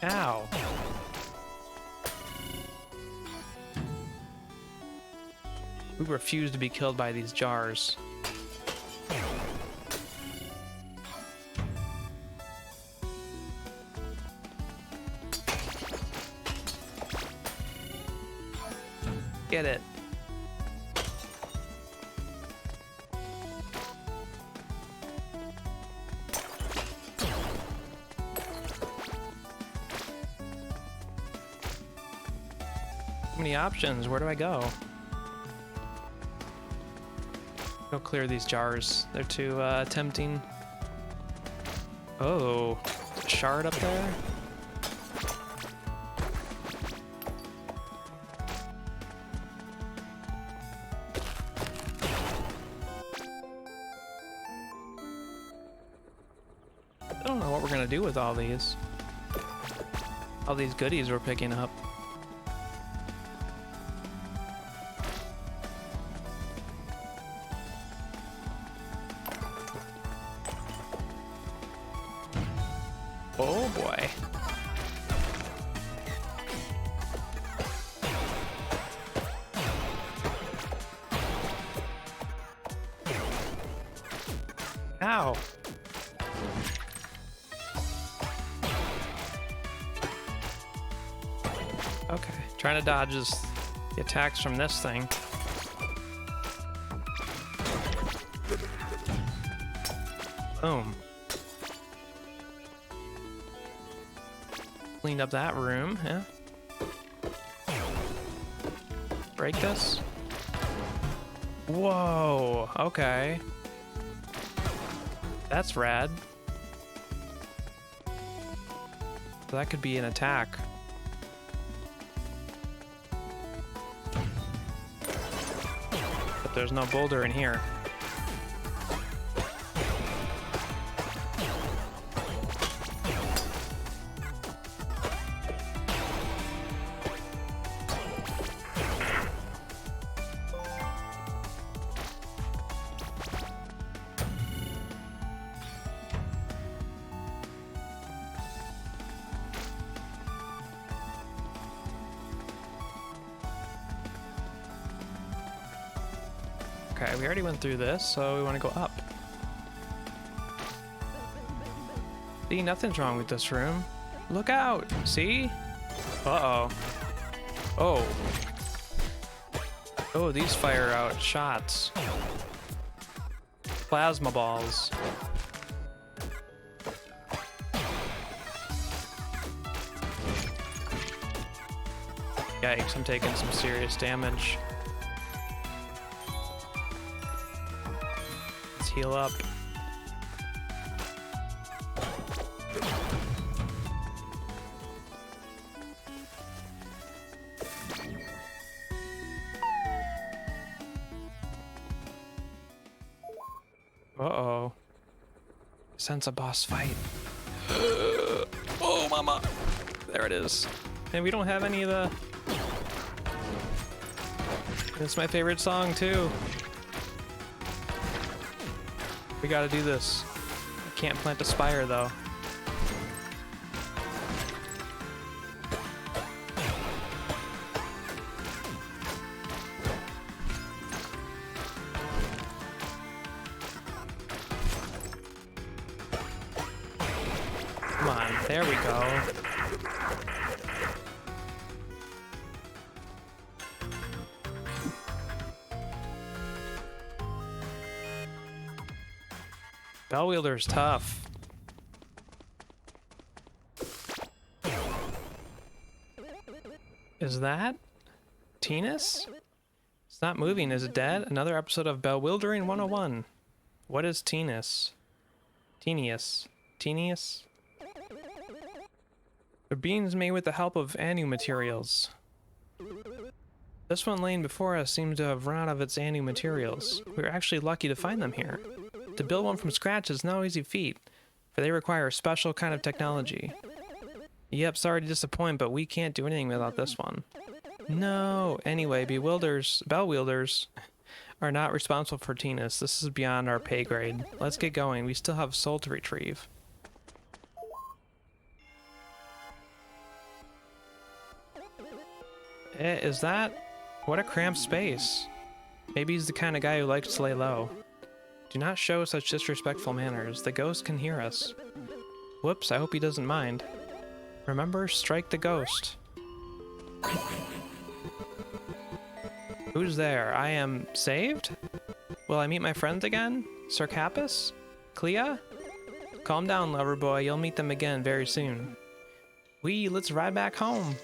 Ow. We refuse to be killed by these jars. Get it. Too many options. Where do I go? Go clear these jars. They're too tempting. Oh, a shard up there? I don't know what we're gonna do with all these. All these goodies we're picking up. Oh boy. Ow. Okay, trying to dodge the attacks from this thing. Boom. Cleaned up that room, yeah. Break this. Whoa, okay. That's rad. So that could be an attack. But there's no boulder in here. Okay, we already went through this, so we want to go up. See, nothing's wrong with this room. Look out! See? Uh-oh. Oh. Oh, these fire out shots. Plasma balls. Yikes, I'm taking some serious damage. Let's heal up. Uh-oh. Sense a boss fight. Oh, mama. There it is. And we don't have any of the... It's my favorite song, too. We gotta do this. I can't plant a spire, though. Come on, there we go. Bellwielder's tough. Is that Tinus? It's not moving. Is it dead? Another episode of Bellwildering 101. What is Tinus? Tenius. Tenius? They're beings made with the help of Anu materials. This one laying before us seems to have run out of its Anu materials. We were actually lucky to find them here. To build one from scratch is no easy feat, for they require a special kind of technology. Yep, sorry to disappoint, but we can't do anything without this one. No, anyway, Bellwielders are not responsible for Tinus. This is beyond our pay grade. Let's get going. We still have soul to retrieve. Is that? What a cramped space. Maybe he's the kind of guy who likes to lay low. Do not show such disrespectful manners. The ghost can hear us. Whoops, I hope he doesn't mind. Remember, strike the ghost. Who's there? I am saved? Will I meet my friends again? Sir Capus? Clea? Calm down, lover boy. You'll meet them again very soon. Let's ride back home.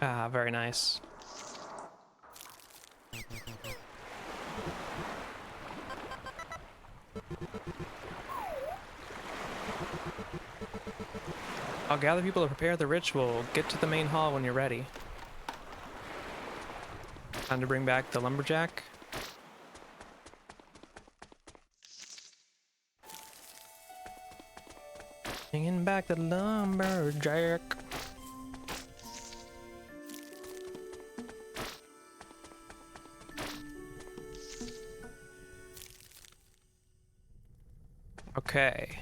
Ah, very nice. I'll gather people to prepare the ritual. Get to the main hall when you're ready. Time to bring back the lumberjack. Bringing back the lumberjack. Okay.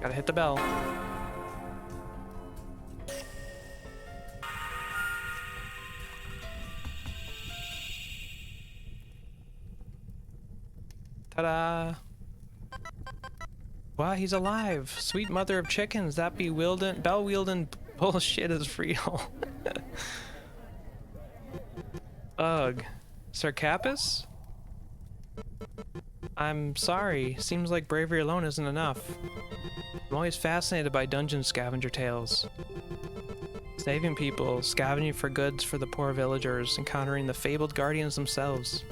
Gotta hit the bell. Ta-da! Wow, he's alive. Sweet mother of chickens. That Bellwielder bullshit is real. Ugh. Sarcapis? I'm sorry. Seems like bravery alone isn't enough. I'm always fascinated by dungeon scavenger tales. Saving people, scavenging for goods for the poor villagers, encountering the fabled guardians themselves,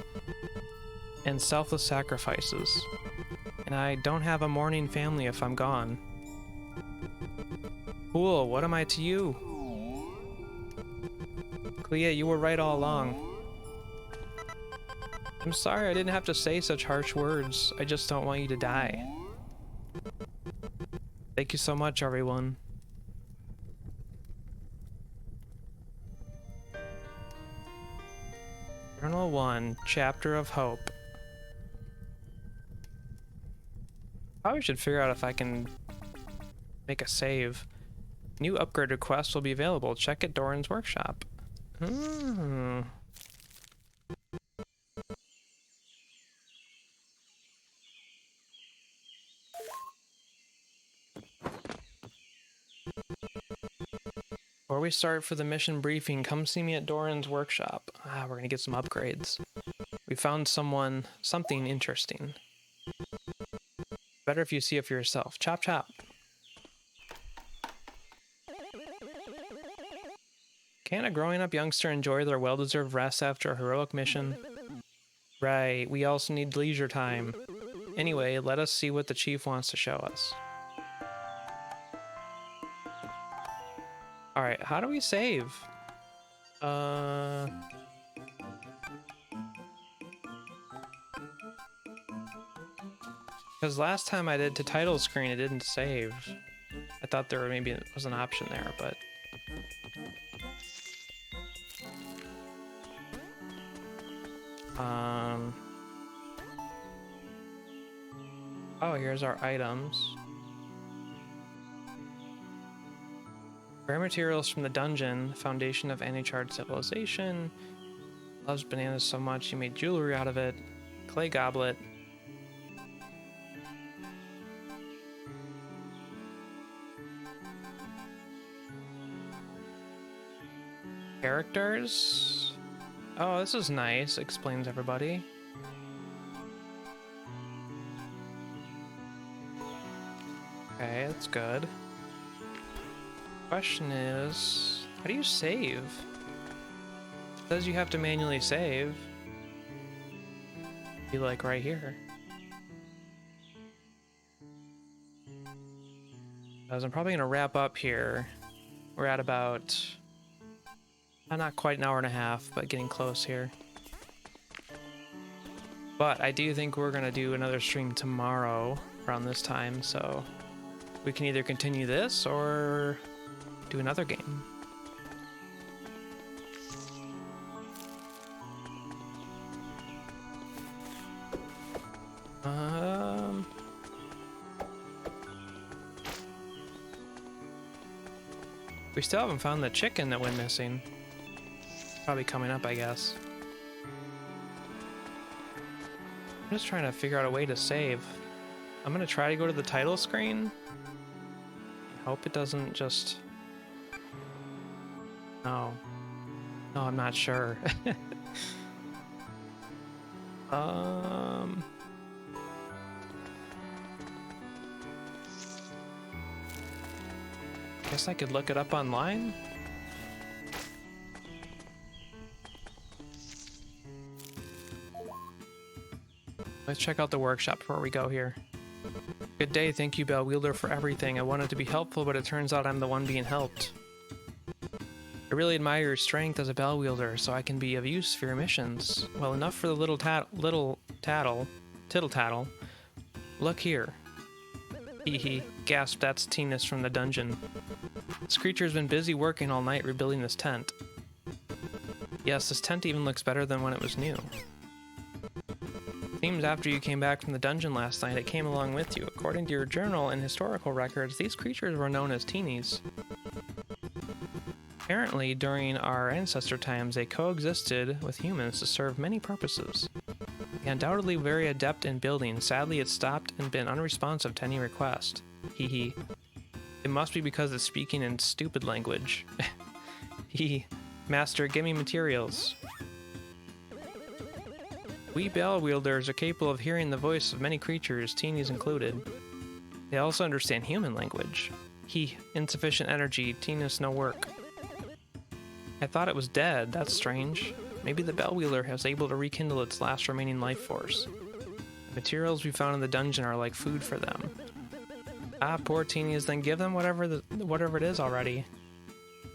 and selfless sacrifices. And I don't have a mourning family if I'm gone. Cool, what am I to you? Clea, you were right all along. I'm sorry I didn't have to say such harsh words. I just don't want you to die. Thank you so much, everyone. Journal 1, Chapter of Hope. Probably should figure out if I can make a save. New upgrade requests will be available. Check at Doran's workshop. Hmm. Before we start for the mission briefing, come see me at Doran's workshop. We're gonna get some upgrades. We found something interesting. Better if you see it for yourself. Chop chop. Can't a growing up youngster enjoy their well-deserved rest after a heroic mission? Right, we also need leisure time. Anyway, let us see what the chief wants to show us. Alright, how do we save? Because last time I did to title screen, it didn't save. I thought there maybe was an option there, but... Oh, here's our items. Rare materials from the dungeon, foundation of Anuchard civilization. Loves bananas so much he made jewelry out of it. Clay goblet. Characters? Oh, this is nice, explains everybody. Okay, that's good. Question is, how do you save? It says you have to manually save. Be like right here. As I'm probably gonna wrap up here. We're at about not quite an hour and a half, but getting close here. But I do think we're gonna do another stream tomorrow around this time, so we can either continue this or do another game. We still haven't found the chicken that went missing. Probably coming up, I guess. I'm just trying to figure out a way to save. I'm gonna try to go to the title screen. Hope it doesn't just... No, I'm not sure. Guess I could look it up online. Let's check out the workshop before we go here. Good day, thank you, Bellwielder, for everything. I wanted to be helpful, but it turns out I'm the one being helped. I really admire your strength as a Bellwielder, so I can be of use for your missions. Well, enough for the tittle tattle. Look here. Hee gasped, that's Tinus from the dungeon. This creature's been busy working all night rebuilding this tent. Yes, this tent even looks better than when it was new. Seems after you came back from the dungeon last night, it came along with you. According to your journal and historical records, these creatures were known as teenies. Apparently, during our ancestor times, they coexisted with humans to serve many purposes. Undoubtedly very adept in building. Sadly, it's stopped and been unresponsive to any request. Hee hee. It must be because it's speaking in stupid language. Hee. Master, give me materials. We Bellwielders are capable of hearing the voice of many creatures, teenies included. They also understand human language. Insufficient energy, teenies no work. I thought it was dead. That's strange. Maybe the Bellwielder was able to rekindle its last remaining life force. The materials we found in the dungeon are like food for them. Ah, poor teenies, then give them whatever it is already.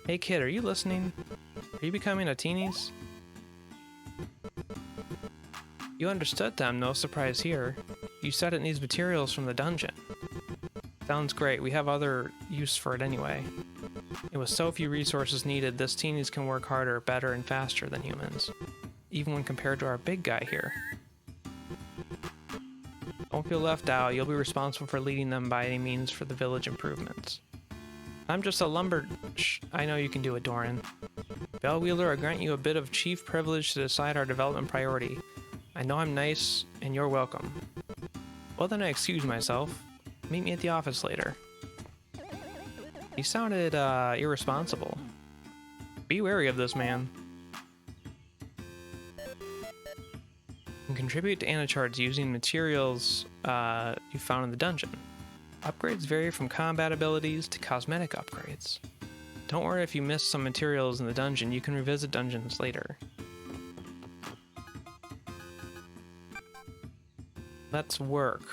Hey kid, are you listening? Are you becoming a teenies? You understood them, no surprise here. You said it needs materials from the dungeon. Sounds great, we have other use for it anyway. And with so few resources needed, this teenies can work harder, better, and faster than humans. Even when compared to our big guy here. Don't feel left out, you'll be responsible for leading them by any means for the village improvements. I'm just a I know you can do it, Doran. Bellwielder, I grant you a bit of chief privilege to decide our development priority. I know I'm nice, and you're welcome. Well then I excuse myself. Meet me at the office later. He sounded, irresponsible. Be wary of this man. You can contribute to Anuchards using materials, you found in the dungeon. Upgrades vary from combat abilities to cosmetic upgrades. Don't worry if you miss some materials in the dungeon, you can revisit dungeons later. Let's work.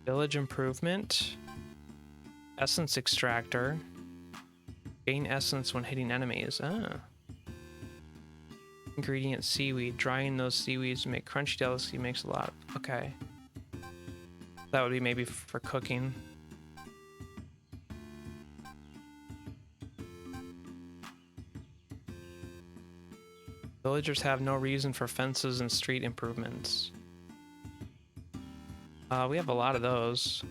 Village improvement. Essence extractor. Gain essence when hitting enemies. Ah. Ingredient seaweed. Drying those seaweeds to make crunchy delicacy makes a lot. Okay. That would be maybe for cooking. Villagers have no reason for fences and street improvements. We have a lot of those.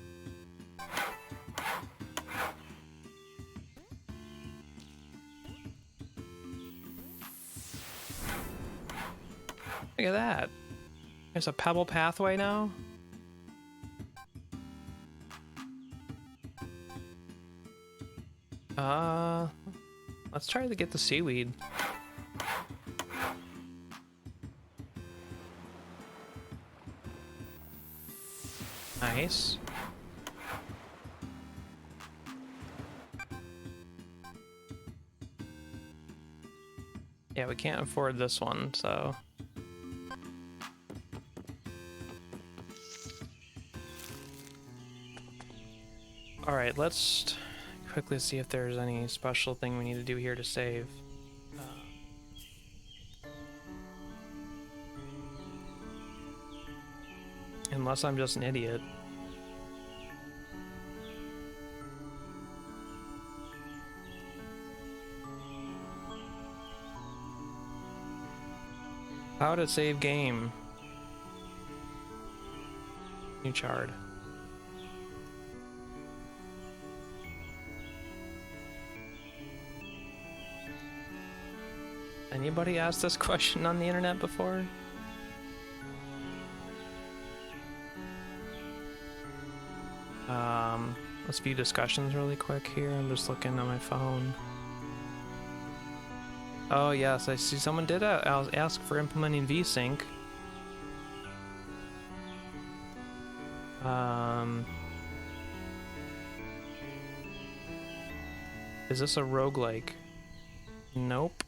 Look at that. There's a pebble pathway now. Let's try to get the seaweed. Nice. Yeah, we can't afford this one, so... Alright, let's quickly see if there's any special thing we need to do here to save. Unless I'm just an idiot. How to save game. Anuchard. Anybody asked this question on the internet before? Let's view discussions really quick here. I'm just looking on my phone. Oh yes, I see someone did ask for implementing VSync. Is this a roguelike? Nope.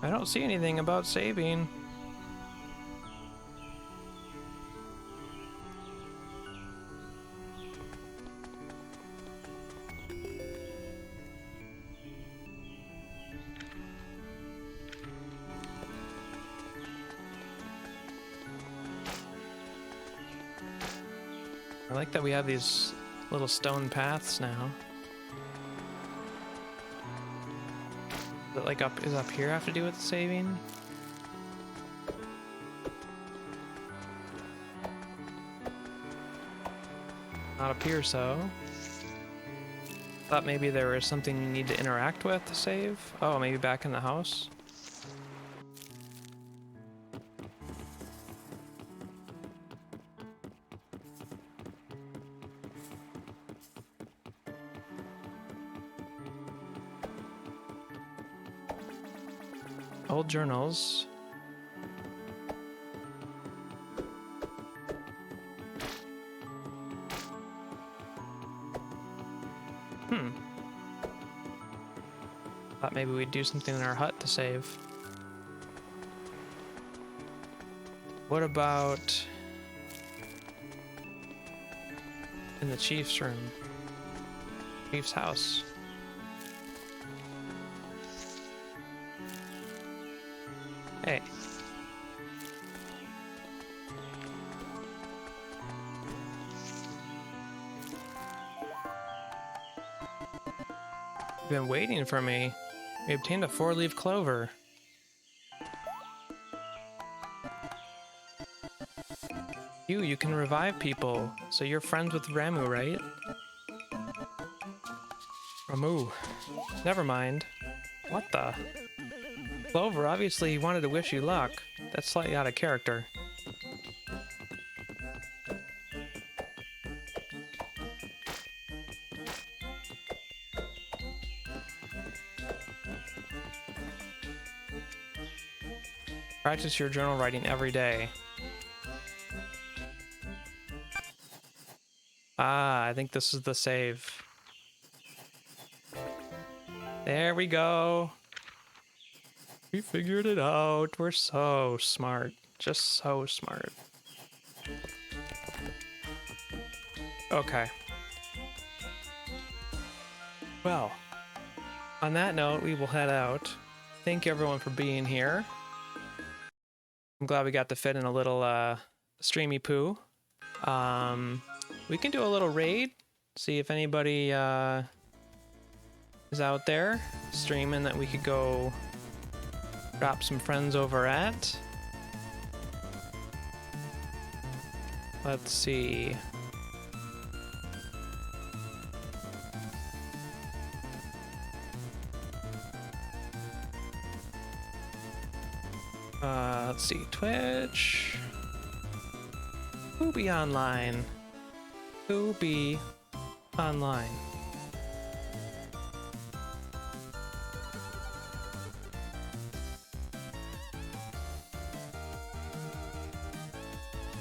I don't see anything about saving. like that we have these little stone paths now. Is it like is up here have to do with the saving? Not appear so. Thought maybe there was something you need to interact with to save. Oh, maybe back in the house. Old journals. Thought maybe we'd do something in our hut to save. What about in the chief's room? Chief's house. Hey. You've been waiting for me. We obtained a 4-leaf clover. You can revive people, so you're friends with Ramu, right? Ramu. Never mind. What the? Clover, obviously he wanted to wish you luck. That's slightly out of character. Practice your journal writing every day. Ah, I think this is the save. There we go. We figured it out. We're so smart. Just so smart. Okay. Well, on that note, we will head out. Thank you everyone for being here. I'm glad we got to fit in a little streamy poo. We can do a little raid. See if anybody is out there streaming that we could go drop some friends over at. Let's see. Let's see, Twitch. Who be online? Who be online?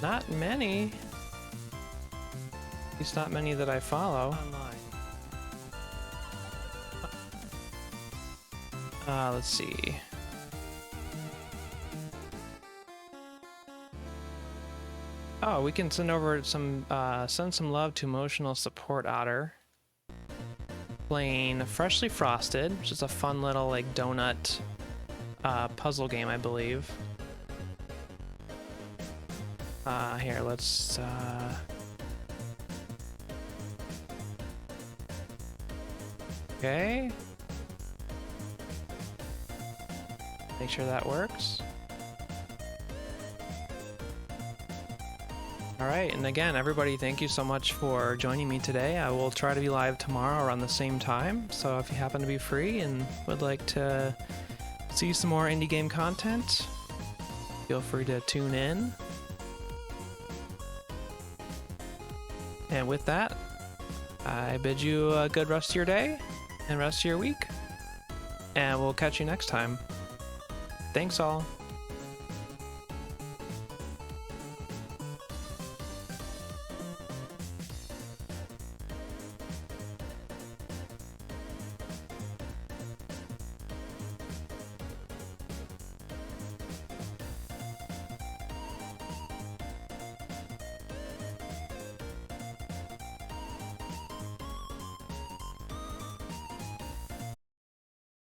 Not many. At least not many that I follow. Let's see. Oh, we can send over some, send some love to emotional support Otter. Playing Freshly Frosted, which is a fun little, like, donut, puzzle game, I believe. Here, let's, okay. Make sure that works. Alright, and again, everybody, thank you so much for joining me today. I will try to be live tomorrow around the same time, so if you happen to be free and would like to see some more indie game content, feel free to tune in. And with that, I bid you a good rest of your day and rest of your week, and we'll catch you next time. Thanks all.